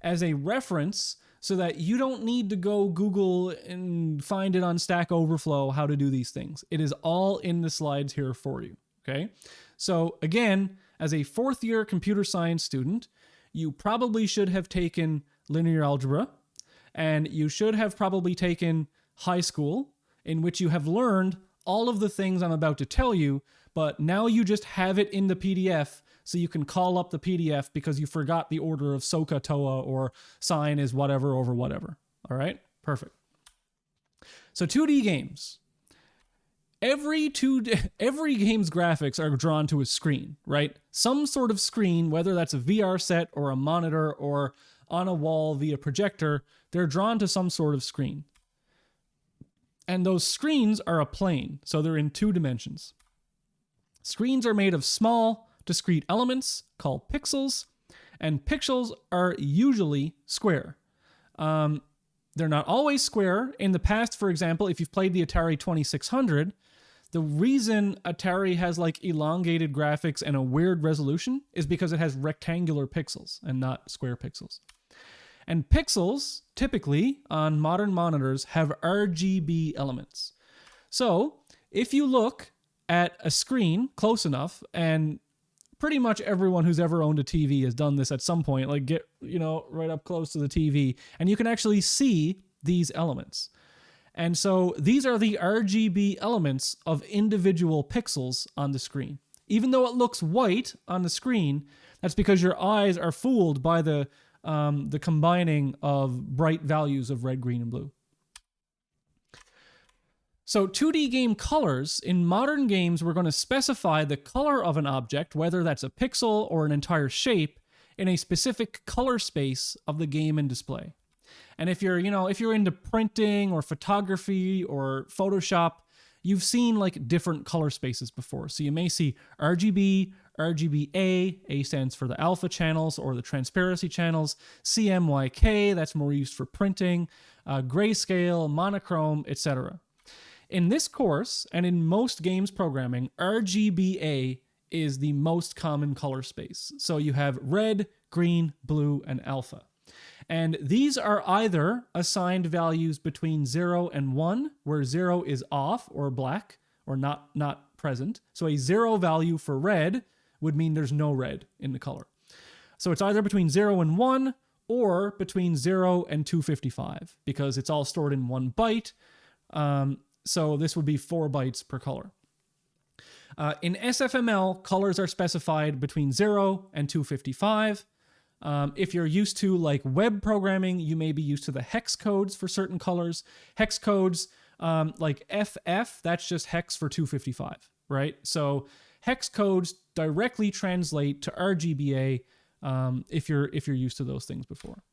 as a reference so that you don't need to go Google and find it on Stack Overflow how to do these things. It is all in the slides here for you, okay? So again, as a 4th year computer science student, you probably should have taken linear algebra, and you should have probably taken high school, in which you have learned all of the things I'm about to tell you, but now you just have it in the PDF so you can call up the PDF because you forgot the order of SOHCAHTOA or sine is whatever over whatever. All right, perfect. So 2D games. Every game's graphics are drawn to a screen, right? Some sort of screen, whether that's a VR set or a monitor or on a wall via projector, they're drawn to some sort of screen. And those screens are a plane, so they're in 2 dimensions. Screens are made of small, discrete elements called pixels, and pixels are usually square. They're not always square. In the past, for example, if you've played the Atari 2600, the reason Atari has like elongated graphics and a weird resolution is because it has rectangular pixels and not square pixels. And pixels, typically on modern monitors, have RGB elements. So if you look at a screen close enough, and pretty much everyone who's ever owned a TV has done this at some point, like get, right up close to the TV, and you can actually see these elements. And so these are the RGB elements of individual pixels on the screen. Even though it looks white on the screen, that's because your eyes are fooled by the combining of bright values of red, green, and blue. So 2D game colors, in modern games, we're going to specify the color of an object, whether that's a pixel or an entire shape, in a specific color space of the game and display. And if you're into printing or photography or Photoshop, you've seen like different color spaces before. So you may see RGB, RGBA, A stands for the alpha channels or the transparency channels, CMYK, that's more used for printing, grayscale, monochrome, etc. In this course, and in most games programming, RGBA is the most common color space. So you have red, green, blue, and alpha. And these are either assigned values between 0 and 1, where 0 is off or black or not present. So a 0 value for red would mean there's no red in the color. So it's either between 0 and 1 or between 0 and 255 because it's all stored in 1 byte. So this would be 4 bytes per color. In SFML, colors are specified between 0 and 255. If you're used to like web programming, you may be used to the hex codes for certain colors. Hex codes like FF, that's just hex for 255, right? So hex codes directly translate to RGBA if you're used to those things before.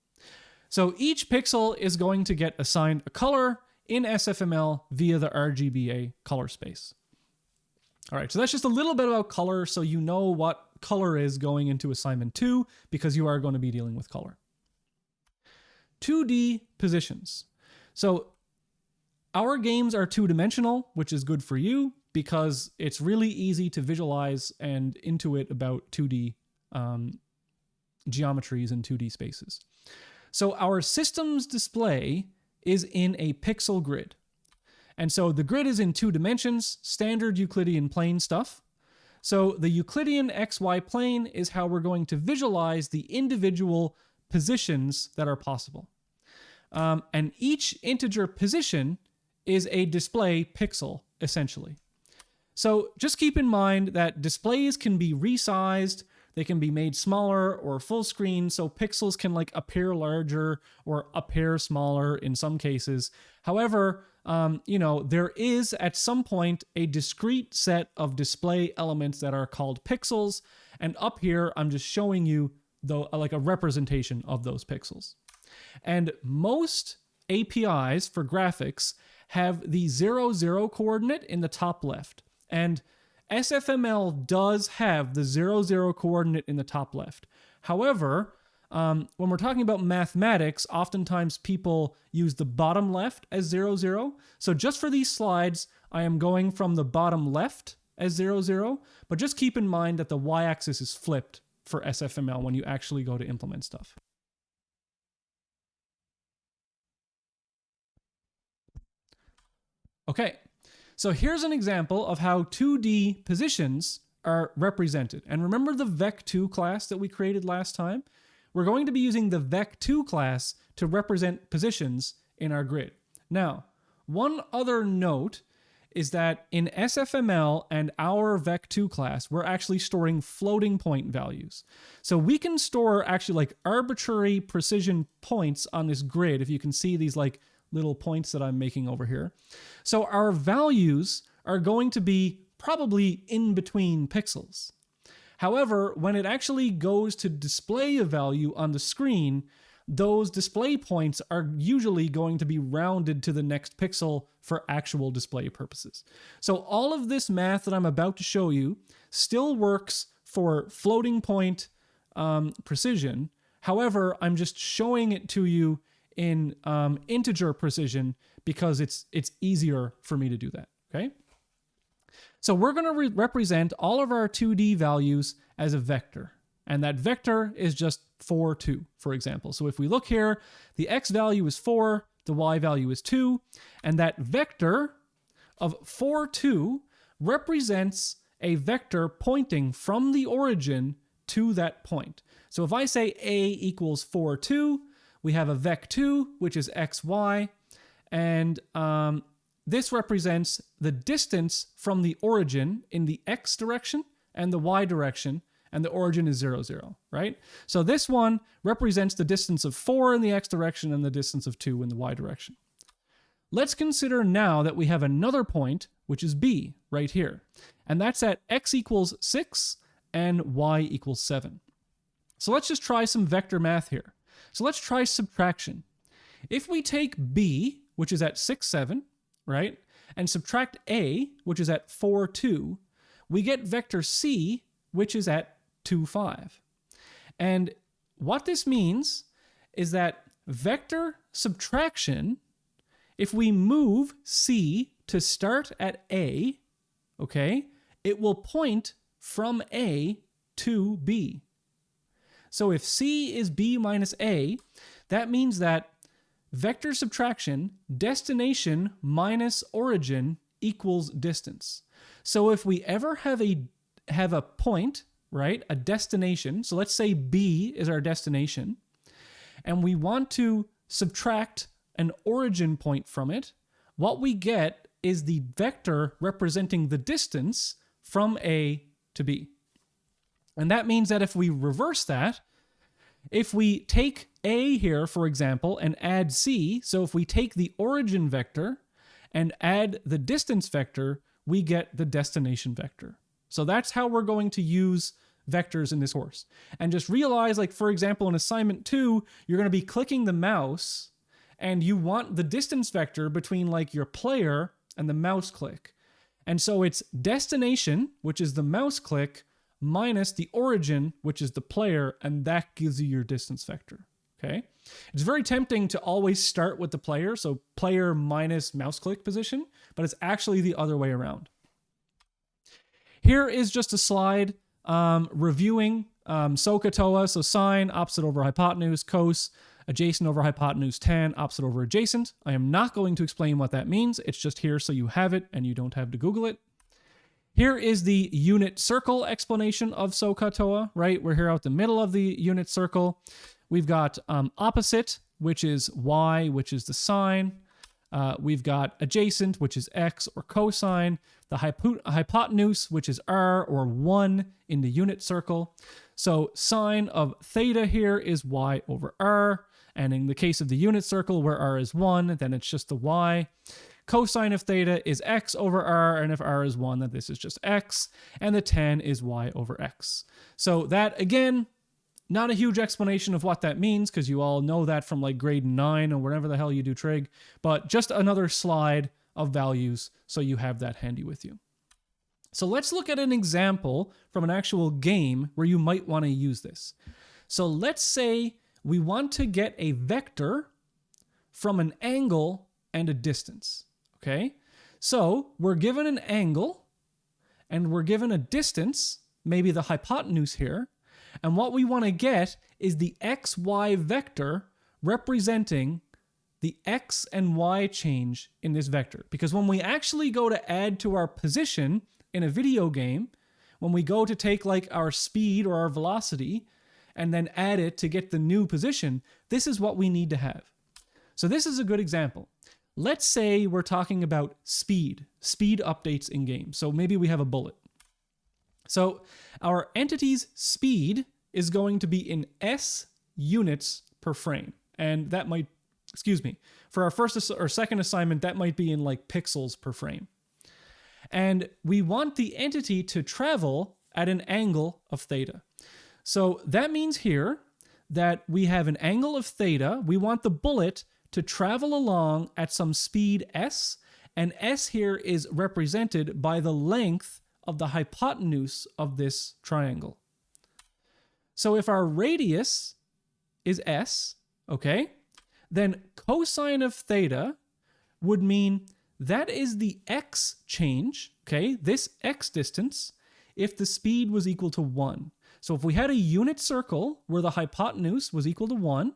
So each pixel is going to get assigned a color in SFML via the RGBA color space. All right, so that's just a little bit about color so you know what color is going into assignment 2 because you are going to be dealing with color. 2D positions. So our games are 2-dimensional, which is good for you because it's really easy to visualize and intuit about 2D geometries and 2D spaces. So our system's display is in a pixel grid. And so the grid is in 2 dimensions, standard Euclidean plane stuff. So the Euclidean XY plane is how we're going to visualize the individual positions that are possible. And each integer position is a display pixel, essentially. So just keep in mind that displays can be resized, they can be made smaller or full screen, so pixels can like appear larger or appear smaller in some cases. However, there is at some point a discrete set of display elements that are called pixels, and up here I'm just showing you like a representation of those pixels. And most APIs for graphics have the 0, 0 coordinate in the top left. And SFML does have the 0, 0 coordinate in the top left. However, when we're talking about mathematics, oftentimes people use the bottom left as 0, 0. So just for these slides, I am going from the bottom left as 0, 0, but just keep in mind that the y-axis is flipped for SFML when you actually go to implement stuff. Okay, so here's an example of how 2D positions are represented. And remember the vec2 class that we created last time? We're going to be using the vec2 class to represent positions in our grid. Now, one other note is that in SFML and our vec2 class, we're actually storing floating point values. So we can store actually like arbitrary precision points on this grid. If you can see these like little points that I'm making over here. So our values are going to be probably in between pixels. However, when it actually goes to display a value on the screen, those display points are usually going to be rounded to the next pixel for actual display purposes. So all of this math that I'm about to show you still works for floating point precision. However, I'm just showing it to you in integer precision because it's easier for me to do that, okay? So we're going to represent all of our 2D values as a vector. And that vector is just 4, 2, for example. So if we look here, the x value is 4, the y value is 2, and that vector of 4, 2 represents a vector pointing from the origin to that point. So if I say a equals 4, 2, we have a vec2, which is x, y, and this represents the distance from the origin in the x direction and the y direction, and the origin is 0, 0, right? So this one represents the distance of 4 in the x direction and the distance of 2 in the y direction. Let's consider now that we have another point, which is b, right here. And that's at x equals 6 and y equals 7. So let's just try some vector math here. So let's try subtraction. If we take b, which is at 6, 7, right, and subtract a, which is at 4, 2, we get vector c, which is at 2, 5. And what this means is that vector subtraction, if we move c to start at a, okay, it will point from a to b. So if c is b minus a, that means that vector subtraction, destination minus origin equals distance. So if we ever have a point, right, a destination, so let's say b is our destination, and we want to subtract an origin point from it, what we get is the vector representing the distance from a to b. And that means that if we reverse that, if we take a here, for example, and add c, so if we take the origin vector and add the distance vector, we get the destination vector. So that's how we're going to use vectors in this course. And just realize, like, for example, in assignment 2, you're going to be clicking the mouse and you want the distance vector between like your player and the mouse click. And so it's destination, which is the mouse click, minus the origin, which is the player, and that gives you your distance vector, okay? It's very tempting to always start with the player, so player minus mouse click position, but it's actually the other way around. Here is just a slide reviewing SOHCAHTOA, so sine, opposite over hypotenuse, cos, adjacent over hypotenuse, tan, opposite over adjacent. I am not going to explain what that means. It's just here so you have it and you don't have to Google it. Here is the unit circle explanation of SOHCAHTOA, right? We're here out the middle of the unit circle. We've got opposite, which is y, which is the sine. We've got adjacent, which is x or cosine. The hypotenuse, which is r or 1 in the unit circle. So sine of theta here is y over r. And in the case of the unit circle where r is 1, then it's just the y. Cosine of theta is x over r, and if r is 1, then this is just x, and the tan is y over x. So that, again, not a huge explanation of what that means, because you all know that from like grade 9 or whatever the hell you do trig, but just another slide of values so you have that handy with you. So let's look at an example from an actual game where you might want to use this. So let's say we want to get a vector from an angle and a distance, okay? So we're given an angle and we're given a distance, maybe the hypotenuse here, and what we want to get is the xy vector representing the x and y change in this vector. Because when we actually go to add to our position in a video game, when we go to take like our speed or our velocity and then add it to get the new position, this is what we need to have. So this is a good example. Let's say we're talking about speed updates in games. So maybe we have a bullet. So our entity's speed is going to be in S units per frame. And that might, for our first or second assignment, that might be in like pixels per frame. And we want the entity to travel at an angle of theta. So that means here that we have an angle of theta. We want the bullet to travel along at some speed s, and s here is represented by the length of the hypotenuse of this triangle. So if our radius is s, okay, then cosine of theta would mean that is the x change, okay, this x distance, if the speed was equal to 1. So if we had a unit circle where the hypotenuse was equal to 1,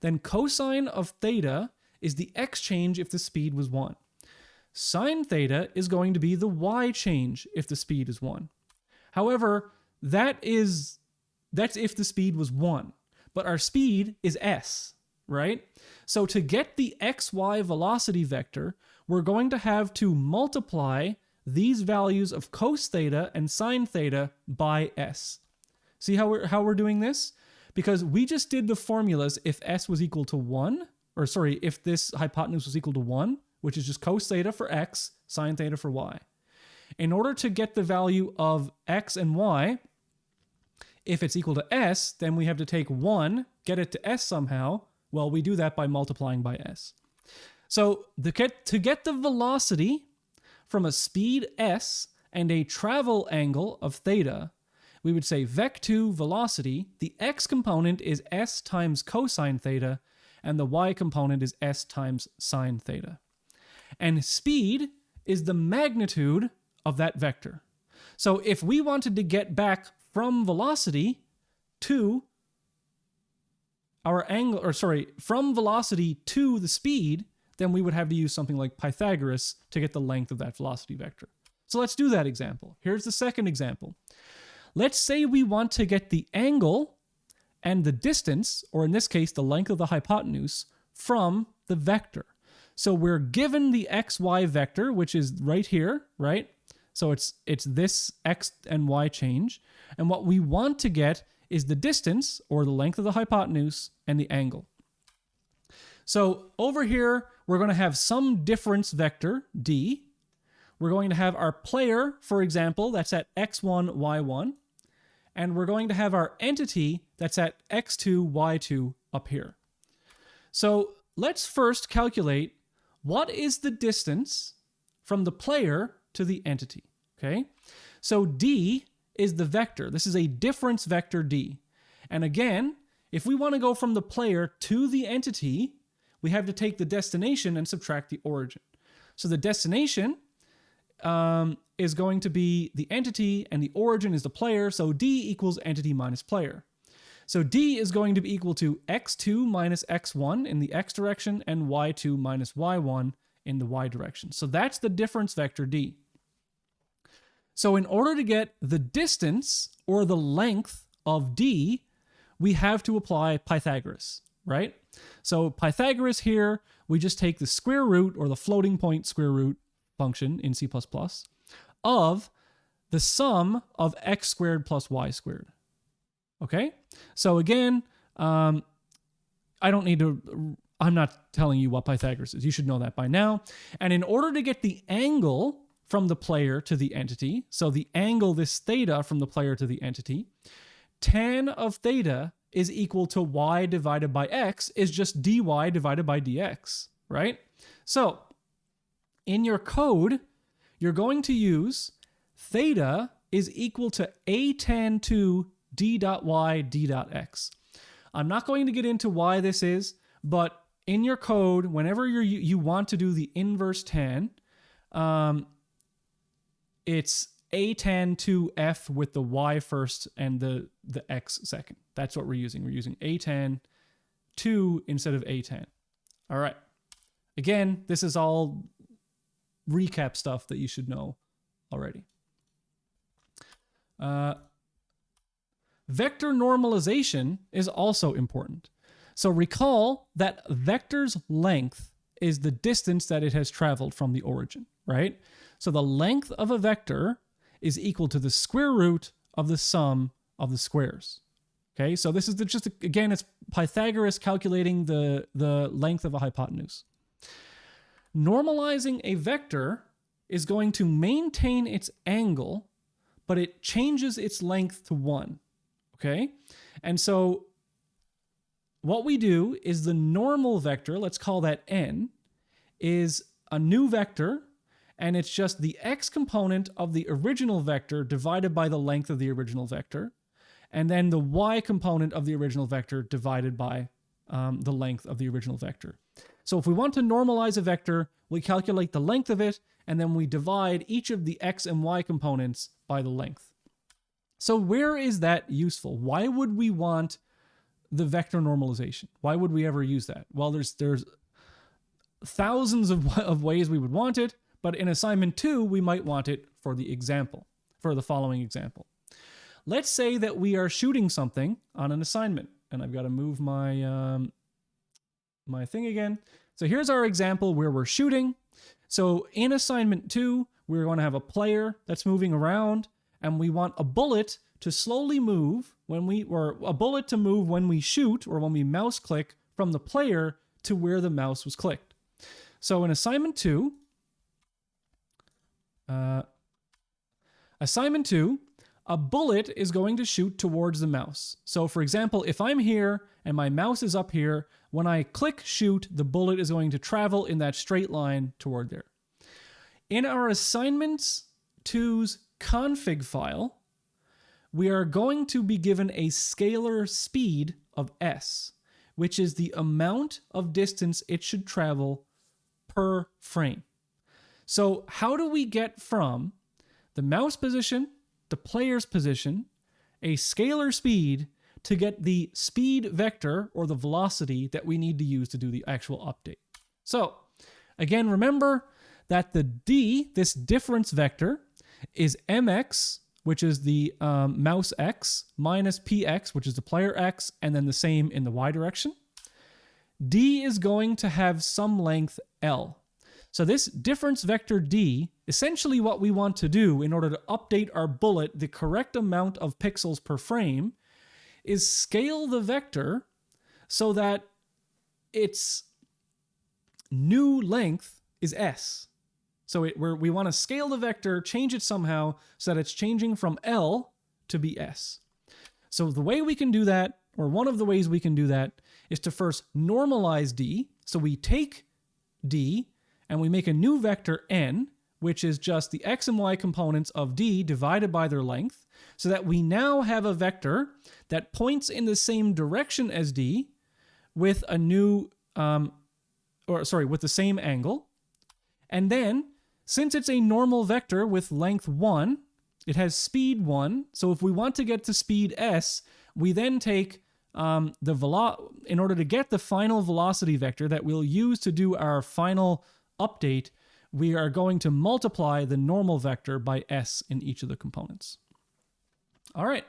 then cosine of theta is the x change if the speed was 1. Sine theta is going to be the y change if the speed is 1. However, that's if the speed was 1. But our speed is s, right? So to get the xy velocity vector, we're going to have to multiply these values of cos theta and sine theta by s. See how we're doing this? Because we just did the formulas if s was equal to 1, or sorry, if this hypotenuse was equal to 1, which is just cos theta for x, sine theta for y. In order to get the value of x and y, if it's equal to s, then we have to take 1, get it to s somehow. Well, we do that by multiplying by s. So to get the velocity from a speed s and a travel angle of theta, we would say vec2 velocity, the x component is s times cosine theta, and the y component is s times sine theta. And speed is the magnitude of that vector. So if we wanted to get back from velocity to our angle, or sorry, from velocity to the speed, then we would have to use something like Pythagoras to get the length of that velocity vector. So let's do that example. Here's the second example. Let's say we want to get the angle and the distance, or in this case, the length of the hypotenuse, from the vector. So we're given the xy vector, which is right here, right? So it's this x and y change. And what we want to get is the distance, or the length of the hypotenuse, and the angle. So over here, we're going to have some difference vector, d. We're going to have our player, for example, that's at x1, y1. And we're going to have our entity that's at x2, y2 up here. So let's first calculate what is the distance from the player to the entity, okay? So d is the vector. This is a difference vector d. And again, if we want to go from the player to the entity, we have to take the destination and subtract the origin. So the destination is going to be the entity and the origin is the player. So d equals entity minus player. So d is going to be equal to x2 minus x1 in the x direction and y2 minus y1 in the y direction. So that's the difference vector d. So in order to get the distance or the length of d, we have to apply Pythagoras, right? So Pythagoras here, we just take the square root or the floating point square root function in C++ of the sum of x squared plus y squared. Okay? So again, I'm not telling you what Pythagoras is. You should know that by now. And in order to get the angle from the player to the entity, so the angle, this theta from the player to the entity, tan of theta is equal to y divided by x is just dy divided by dx, right? So in your code, you're going to use theta is equal to a tan 2 d dot y d dot x. I'm not going to get into why this is, but in your code, whenever you want to do the inverse tan, it's a tan 2f with the y first and the x second. That's what we're using. We're using a tan 2 instead of a tan. All right. Again, this is all recap stuff that you should know already. Vector normalization is also important. So recall that vector's length is the distance that it has traveled from the origin, right? So the length of a vector is equal to the square root of the sum of the squares. Okay, so this is again, it's Pythagoras calculating the length of a hypotenuse. Normalizing a vector is going to maintain its angle, but it changes its length to 1. Okay, and so what we do is the normal vector, let's call that n, is a new vector, and it's just the x component of the original vector divided by the length of the original vector, and then the y component of the original vector divided by the length of the original vector. So if we want to normalize a vector, we calculate the length of it, and then we divide each of the x and y components by the length. So where is that useful? Why would we want the vector normalization? Why would we ever use that? Well, there's thousands of ways we would want it, but in assignment 2, we might want it for the example, for the following example. Let's say that we are shooting something on an assignment, and I've got to move my my thing again. So here's our example where we're shooting. So in assignment 2, we're going to have a player that's moving around, and we want a bullet to slowly move or a bullet to move when we shoot or when we mouse click from the player to where the mouse was clicked. So in assignment 2, a bullet is going to shoot towards the mouse. So for example, if I'm here and my mouse is up here, when I click shoot, the bullet is going to travel in that straight line toward there. In our assignment 2's config file, we are going to be given a scalar speed of s, which is the amount of distance it should travel per frame. So how do we get from the mouse position, the player's position, a scalar speed to get the speed vector or the velocity that we need to use to do the actual update? So again, remember that the d, this difference vector, is mx, which is the mouse x, minus px, which is the player x, and then the same in the y direction. D is going to have some length L. So this difference vector D, essentially what we want to do in order to update our bullet the correct amount of pixels per frame is scale the vector so that its new length is S. So we want to scale the vector, change it somehow so that it's changing from L to be S. So the way we can do that, or one of the ways we can do that, is to first normalize D. So we take D and we make a new vector N, which is just the X and Y components of D divided by their length, so that we now have a vector that points in the same direction as D with a new, with the same angle. And then, since it's a normal vector with length 1, it has speed 1. So if we want to get to speed S, we then take in order to get the final velocity vector that we'll use to do our final update, we are going to multiply the normal vector by S in each of the components. All right.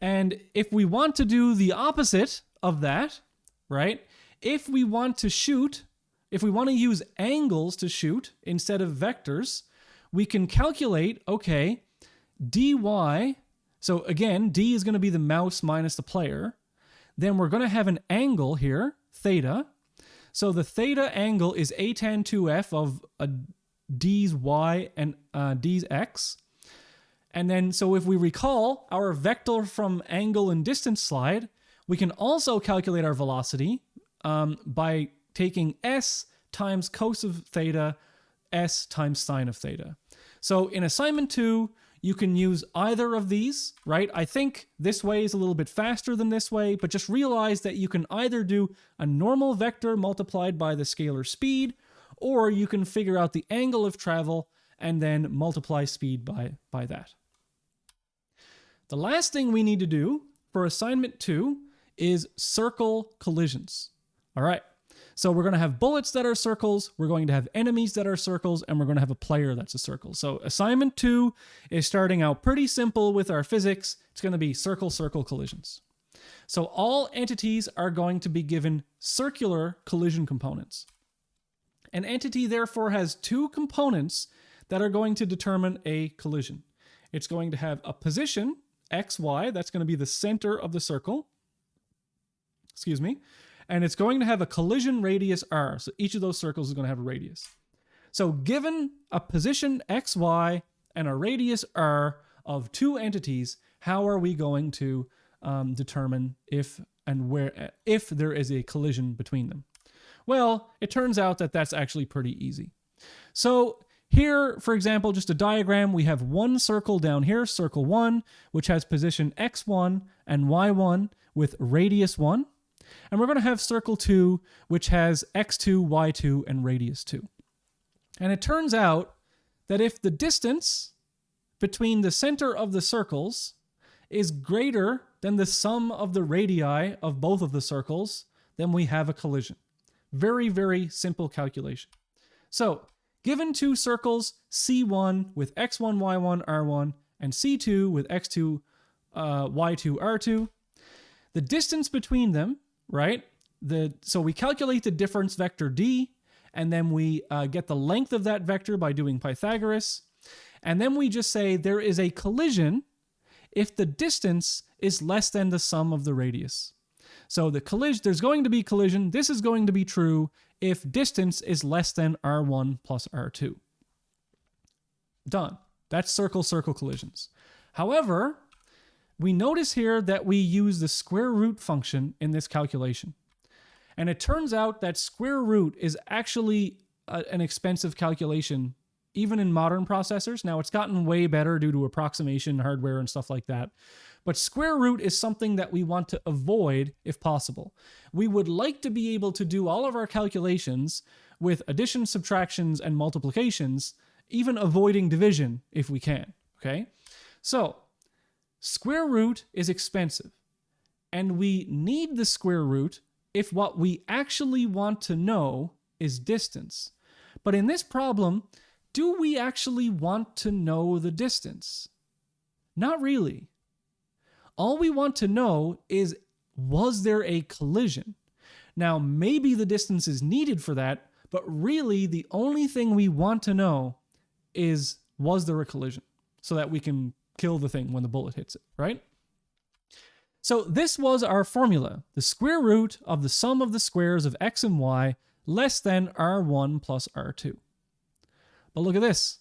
And if we want to do the opposite of that, right? If we want to use angles to shoot instead of vectors, we can calculate, okay, dy. So again, d is going to be the mouse minus the player. Then we're going to have an angle here, theta. So the theta angle is a tan 2f of d's y and d's x. And then, so if we recall our vector from angle and distance slide, we can also calculate our velocity by taking s times cos of theta, s times sine of theta. So in assignment 2, you can use either of these, right? I think this way is a little bit faster than this way, but just realize that you can either do a normal vector multiplied by the scalar speed, or you can figure out the angle of travel and then multiply speed by that. The last thing we need to do for assignment 2 is circle collisions. All right, so we're going to have bullets that are circles, we're going to have enemies that are circles, and we're going to have a player that's a circle. So assignment 2 is starting out pretty simple with our physics. It's going to be circle-circle collisions. So all entities are going to be given circular collision components. An entity therefore has 2 components that are going to determine a collision. It's going to have a position, x, y, that's going to be the center of the circle. Excuse me. And it's going to have a collision radius r. So each of those circles is going to have a radius. So given a position x, y, and a radius r of 2 entities, how are we going to determine if there is a collision between them? Well, it turns out that that's actually pretty easy. So here, for example, just a diagram, we have one circle down here, circle 1, which has position x1 and y1 with radius 1. And we're going to have circle 2, which has x2, y2, and radius 2. And it turns out that if the distance between the center of the circles is greater than the sum of the radii of both of the circles, then we have a collision. Very, very simple calculation. So, given 2 circles, C1 with x1, y1, r1, and C2 with x2, y2, r2, the distance between them, right? So we calculate the difference vector d, and then we get the length of that vector by doing Pythagoras. And then we just say there is a collision if the distance is less than the sum of the radius. So there's going to be collision. This is going to be true if distance is less than r1 plus r2. Done. That's circle-circle collisions. However, we notice here that we use the square root function in this calculation. And it turns out that square root is actually an expensive calculation, even in modern processors. Now, it's gotten way better due to approximation hardware and stuff like that. But square root is something that we want to avoid if possible. We would like to be able to do all of our calculations with addition, subtractions, and multiplications, even avoiding division if we can, okay? So, square root is expensive, and we need the square root if what we actually want to know is distance. But in this problem, do we actually want to know the distance? Not really. All we want to know is, was there a collision? Now, maybe the distance is needed for that, but really the only thing we want to know is, was there a collision? So that we can kill the thing when the bullet hits it, right? So this was our formula, the square root of the sum of the squares of x and y less than r1 plus r2. But look at this.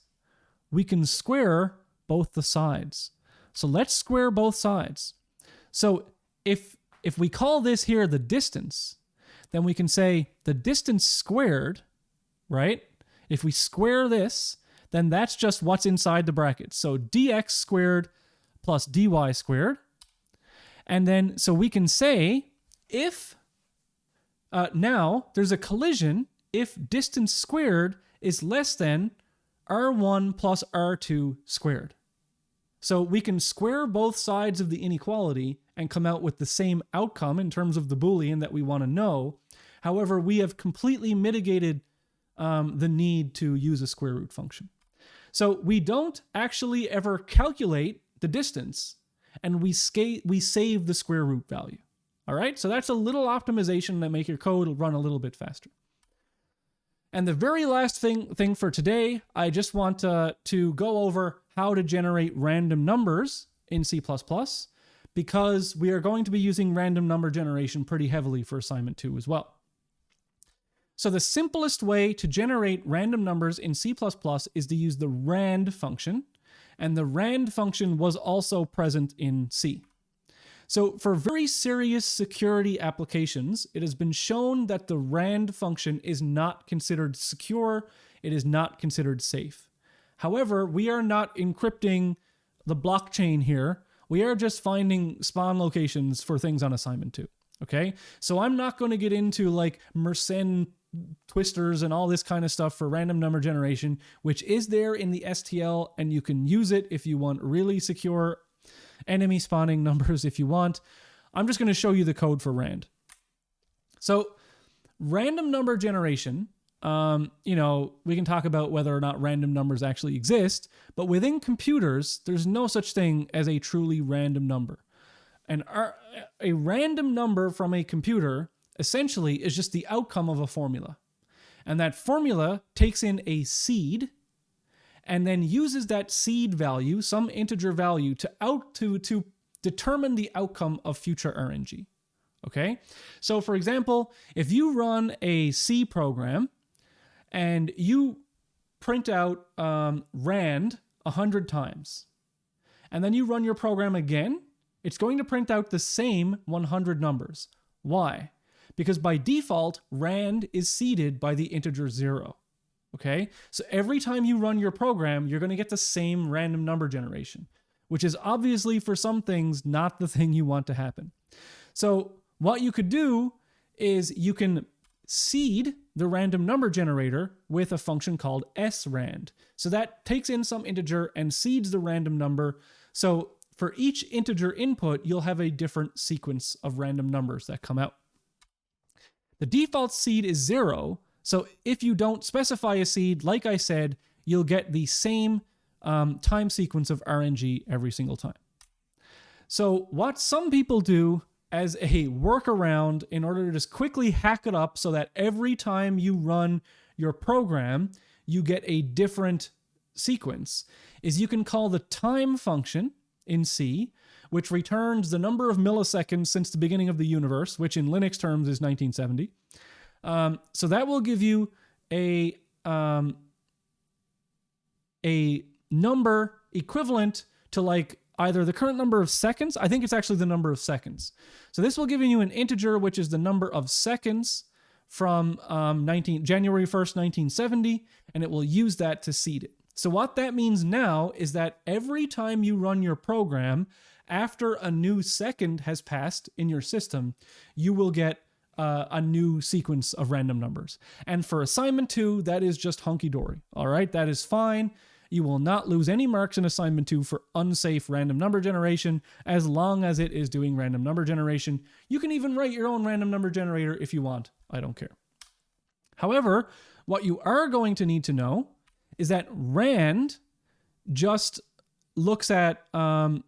We can square both the sides. So let's square both sides. So if we call this here the distance, then we can say the distance squared, right? If we square this, then that's just what's inside the brackets. So dx squared plus dy squared. And then, so we can say if, now there's a collision if distance squared is less than r1 plus r2 squared. So we can square both sides of the inequality and come out with the same outcome in terms of the Boolean that we want to know. However, we have completely mitigated the need to use a square root function. So we don't actually ever calculate the distance, and we save the square root value. All right, so that's a little optimization that make your code run a little bit faster. And the very last thing for today, I just want to go over how to generate random numbers in C++, because we are going to be using random number generation pretty heavily for assignment 2 as well. So the simplest way to generate random numbers in C++ is to use the rand function, and the rand function was also present in C. So for very serious security applications, it has been shown that the rand function is not considered secure, it is not considered safe. However, we are not encrypting the blockchain here. We are just finding spawn locations for things on assignment 2. Okay, so I'm not going to get into like Mersenne twisters and all this kind of stuff for random number generation, which is there in the STL, and you can use it if you want really secure enemy spawning numbers if you want. I'm just going to show you the code for rand. So random number generation, we can talk about whether or not random numbers actually exist, but within computers, there's no such thing as a truly random number. And a random number from a computer essentially is just the outcome of a formula. And that formula takes in a seed and then uses that seed value, some integer value, to determine the outcome of future RNG. Okay? So for example, if you run a C program and you print out rand 100 times, and then you run your program again, it's going to print out the same 100 numbers. Why? Because by default, rand is seeded by the integer 0. Okay? So every time you run your program, you're going to get the same random number generation, which is obviously for some things not the thing you want to happen. So what you could do is you can seed the random number generator with a function called srand. So that takes in some integer and seeds the random number. So for each integer input, you'll have a different sequence of random numbers that come out. The default seed is 0, so if you don't specify a seed, like I said, you'll get the same time sequence of RNG every single time. So what some people do as a workaround in order to just quickly hack it up so that every time you run your program, you get a different sequence, is you can call the time function in C, which returns the number of milliseconds since the beginning of the universe, which in Linux terms is 1970. So that will give you a number equivalent to like either the current number of seconds. I think it's actually the number of seconds. So this will give you an integer, which is the number of seconds from January 1st, 1970, and it will use that to seed it. So what that means now is that every time you run your program, after a new second has passed in your system, you will get a new sequence of random numbers. And for assignment 2, that is just hunky-dory. All right, that is fine. You will not lose any marks in assignment 2 for unsafe random number generation as long as it is doing random number generation. You can even write your own random number generator if you want. I don't care. However, what you are going to need to know is that rand just looks at brain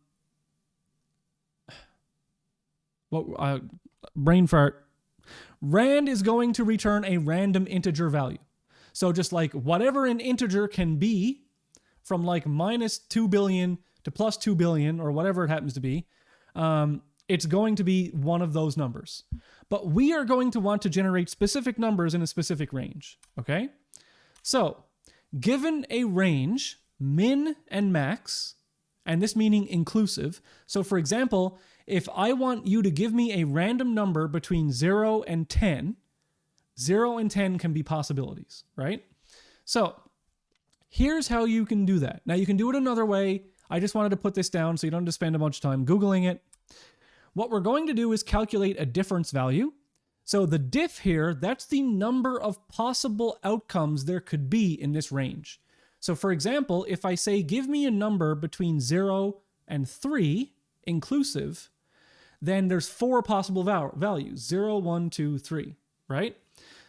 fart. Rand is going to return a random integer value. So just like whatever an integer can be from like minus 2 billion to plus 2 billion or whatever it happens to be, it's going to be one of those numbers. But we are going to want to generate specific numbers in a specific range. Okay? So given a range, min and max, and this meaning inclusive. So for example, if I want you to give me a random number between 0 and 10, 0 and 10 can be possibilities, right? So here's how you can do that. Now you can do it another way. I just wanted to put this down so you don't have to spend a bunch of time Googling it. What we're going to do is calculate a difference value. So the diff here, that's the number of possible outcomes there could be in this range. So for example, if I say, give me a number between 0 and 3, inclusive, then there's 4 possible values, 0, 1, 2, 3, right?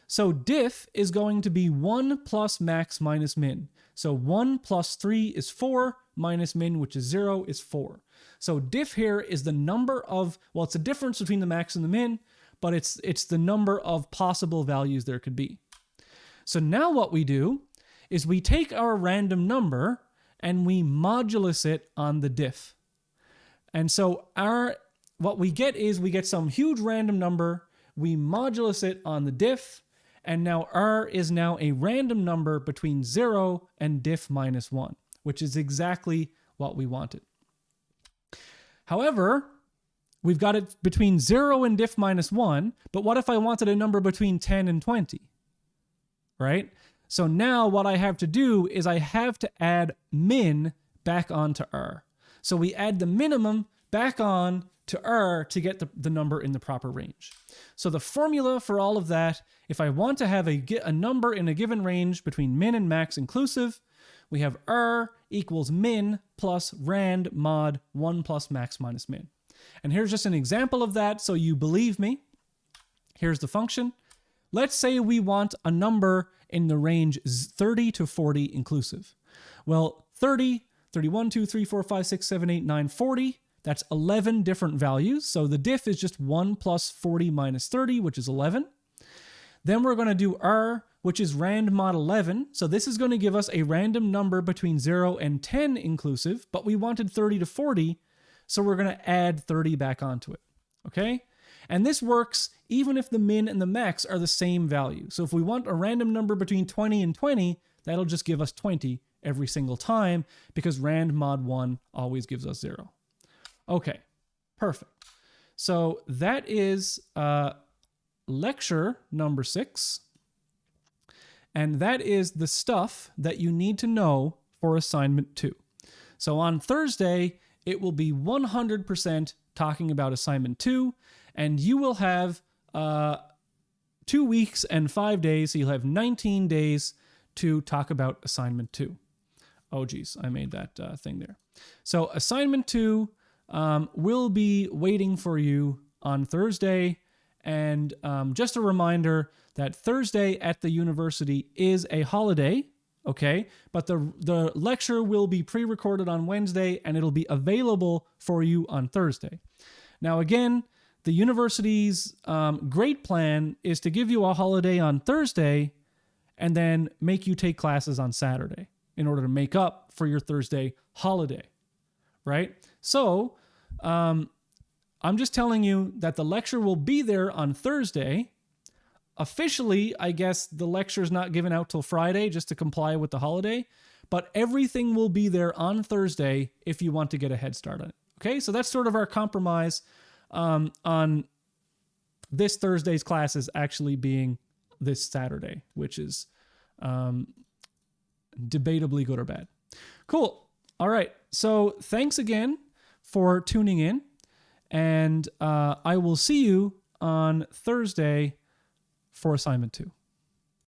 So diff is going to be 1 plus max minus min. So 1 plus 3 is 4, minus min, which is 0, is 4. So diff here is the number of, well, it's the difference between the max and the min, but it's the number of possible values there could be. So now what we do is we take our random number and we modulus it on the diff. And so what we get is we get some huge random number, we modulus it on the diff, and now R is now a random number between 0 and diff minus 1, which is exactly what we wanted. However, we've got it between 0 and diff minus 1, but what if I wanted a number between 10 and 20, right? So now what I have to do is I have to add min back onto R. So we add the minimum back on to R to get the number in the proper range. So the formula for all of that, if I want to have a number in a given range between min and max inclusive, we have R equals min plus rand mod 1 plus max minus min. And here's just an example of that so you believe me. Here's the function. Let's say we want a number in the range 30 to 40 inclusive. Well, 30, 31, 2, 3, 4, 5, 6, 7, 8, 9, 40. That's 11 different values. So the diff is just 1 plus 40 minus 30, which is 11. Then we're going to do R, which is rand mod 11. So this is going to give us a random number between 0 and 10 inclusive, but we wanted 30 to 40. So we're going to add 30 back onto it. Okay? And this works even if the min and the max are the same value. So if we want a random number between 20 and 20, that'll just give us 20 every single time because rand mod 1 always gives us 0. Okay, perfect. So that is lecture number 6. And that is the stuff that you need to know for assignment 2. So on Thursday, it will be 100% talking about assignment 2, and you will have 2 weeks and 5 days. So you'll have 19 days to talk about assignment 2. Oh, geez, I made that thing there. So assignment 2 will be waiting for you on Thursday. And just a reminder that Thursday at the university is a holiday, okay? But the lecture will be pre-recorded on Wednesday and it'll be available for you on Thursday. Now, again, the university's great plan is to give you a holiday on Thursday and then make you take classes on Saturday in order to make up for your Thursday holiday, right? So I'm just telling you that the lecture will be there on Thursday. Officially, I guess the lecture is not given out till Friday just to comply with the holiday, but everything will be there on Thursday if you want to get a head start on it. Okay, so that's sort of our compromise on this Thursday's classes actually being this Saturday, which is debatably good or bad. Cool. All right. So thanks again for tuning in, and I will see you on Thursday for assignment 2.